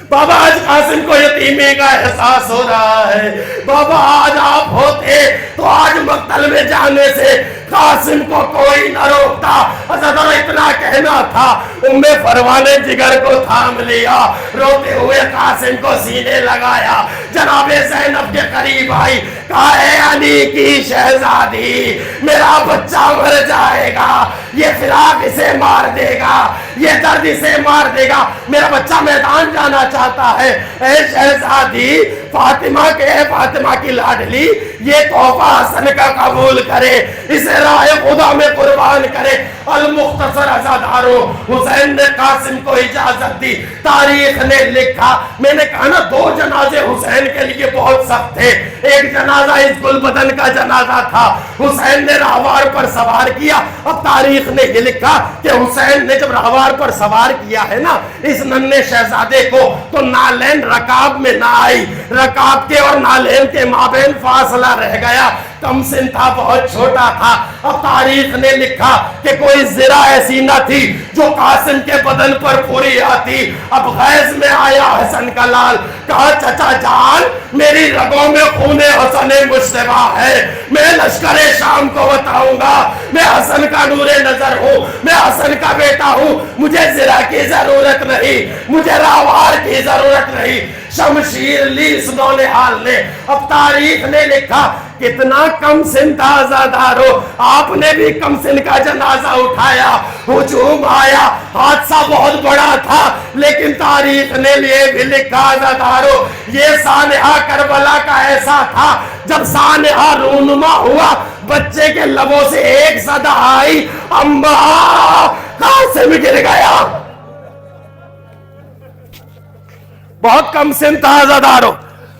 بابا آج قاسم کو یتیمی کا احساس ہو رہا ہے، بابا آج آپ ہوتے تو آج مقتل میں جانے سے قاسم کو کوئی نہ روکتا۔ عزادارو، اتنا کہنا تھا، ام فروا نے جگر کو تھام لیا، روتے ہوئے قاسم کو سینے لگایا، جناب زینب کے قریب آئی، کہا اے علی کی شہزادی میرا بچہ مر جائے گا، یہ فراق اسے مار دے گا، یہ درد اسے مار دے گا، میرا بچہ میدان جانا چاہتا ہے۔ اے شہزادی فاطمہ کی لاڈلی، یہ تحفہ حسن کا قبول کرے، اسے راہ خدا میں قربان کرے۔ المختصر عزادارو، حسین نے قاسم کو اجازت دی۔ تاریخ نے لکھا، میں نے کہا نا 2 جنازے حسین کے لیے بہت سخت تھے۔ ایک جنازہ اس گلبدن کا جنازہ تھا، حسین نے راہوار پر سوار کیا۔ اب تاریخ نے یہ لکھا کہ حسین نے جب راہوار پر سوار کیا ہے نا اس ننھے شہزادے کو، تو نالین رکاب میں نہ آئی، رکاب کے اور نالین کے مابین فاصلہ رہ گیا، کم سن تھا، بہت چھوٹا تھا۔ اب تاریخ نے لکھا کہ کوئی زرہ ایسی نہ تھی جو قاسم کے بدن پر پوری آتی۔ اب غیظ میں آیا حسن کا لال، کہا چچا جان میری رگوں میں خون حسن مشتبہ ہے، میں لشکر شام کو بتاؤں گا، میں حسن کا نور نظر ہوں، میں حسن کا بیٹا ہوں، مجھے زرہ کی ضرورت نہیں، مجھے راہوار کی ضرورت نہیں۔ شمشیر لی اس نونہال نے۔ اب تاریخ نے لکھا کتنا کم سن تھا عزادارو، آپ نے بھی کم سن کا جنازہ اٹھایا، ہجوم آیا، حادثہ بہت بڑا تھا، لیکن تاریخ نے یہ بھی لکھا عزادارو یہ سانحہ کربلا کا ایسا تھا، جب سانحہ رونما ہوا بچے کے لبوں سے ایک صدا آئی، اماں قاسم گر گیا۔ بہت کم سن تھا عزادارو،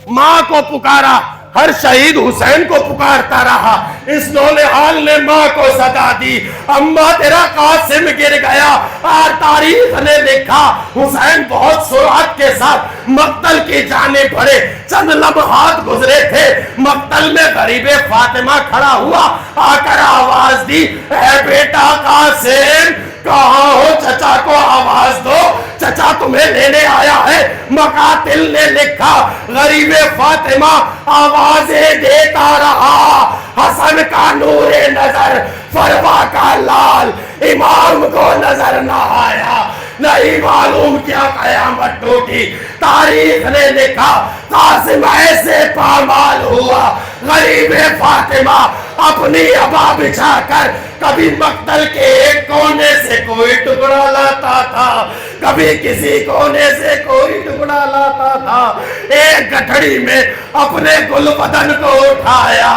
ماں کو پکارا، ہر شہید حسین کو پکارتا رہا، اس نونہال نے ماں کو صدا دی، اماں تیرا قاسم گر گیا۔ اور تاریخ نے لکھا حسین بہت سرعت کے ساتھ مقتل کی جانب بڑھے، چند لمحات گزرے تھے، مقتل میں غریب فاطمہ کھڑا ہوا، آ کر آواز دی اے بیٹا قاسم کہاں ہو، چچا کو آواز دو، چچا تمہیں لینے آیا ہے۔ مقاتل نے لکھا غریب فاطمہ آوازیں دیتا رہا، حسن کا نور نظر، فروا کا لال، امام کو نظر نہ آیا، نہیں معلوم کیا قیامت ٹوٹی۔ تاریخ نے لکھا قاسم ایسے پامال ہوا، غریب فاطمہ اپنی عبا بچھا کر کبھی مقتل کے ایک کونے سے کوئی ٹکڑا لاتا تھا، کبھی کسی کونے سے کوئی ٹکڑا لاتا تھا، ایک گٹھڑی میں اپنے گل بدن کو اٹھایا،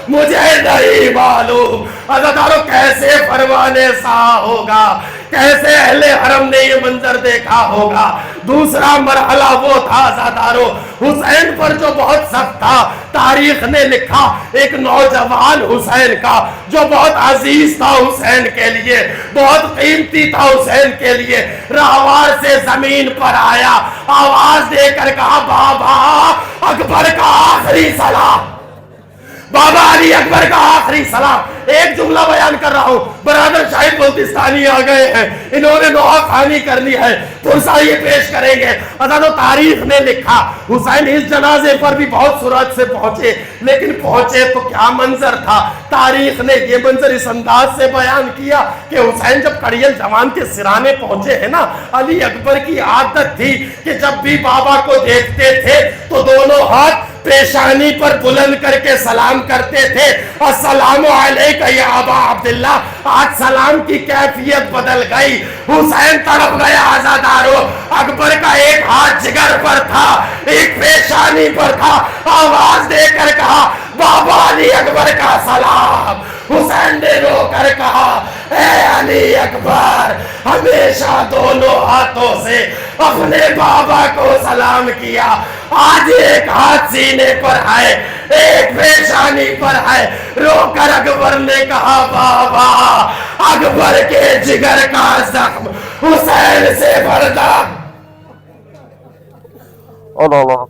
مجھے نہیں معلوم عزادارو کیسے پروانے سا ہوگا، کیسے اہل حرم نے یہ منظر دیکھا ہوگا۔ دوسرا مرحلہ وہ تھا عزادارو حسین پر جو بہت سخت تھا، تاریخ نے لکھا ایک نوجوان حسین کا جو بہت عزیز تھا حسین کے لیے، بہت قیمتی تھا حسین کے لیے، راہوار سے زمین پر آیا، آواز دے کر کہا بابا اکبر کا آخری سلام، بابا علی اکبر کا آخری سلام۔ ایک جملہ بیان کر رہا ہوں، برادر شاہد بلتستانی آ گئے ہیں، انہوں نے نوحہ خوانی کر لی ہے، پرسہ یہ پیش کریں گے۔ عزیزو تاریخ نے لکھا حسین اس جنازے پر بھی بہت سرعت سے پہنچے، لیکن پہنچے تو کیا منظر تھا۔ تاریخ نے یہ منظر اس انداز سے بیان کیا کہ حسین جب کڑیل جوان کے سرانے پہنچے ہیں نا، علی اکبر کی عادت تھی کہ جب بھی بابا کو دیکھتے تھے تو دونوں ہاتھ پیشانی پر بلند کر کے سلام کرتے تھے، السلام علیکہ یا ابا عبداللہ۔ آج سلام کی کیفیت بدل گئی، حسین تڑپ گیا عزادارو، اکبر کا ایک ہاتھ جگر پر تھا، ایک پیشانی پر تھا، آواز دے کر کہا بابا علی اکبر کا سلام۔ حسین نے رو کر کہا اے علی اکبر، ہمیشہ دونوں ہاتھوں سے اپنے بابا کو سلام کیا، آج ایک ہاتھ سینے پر ہے، ایک پیشانی پر ہے۔ رو کر اکبر نے کہا بابا اکبر کے جگر کا زخم حسین سے بردہ۔ اللہ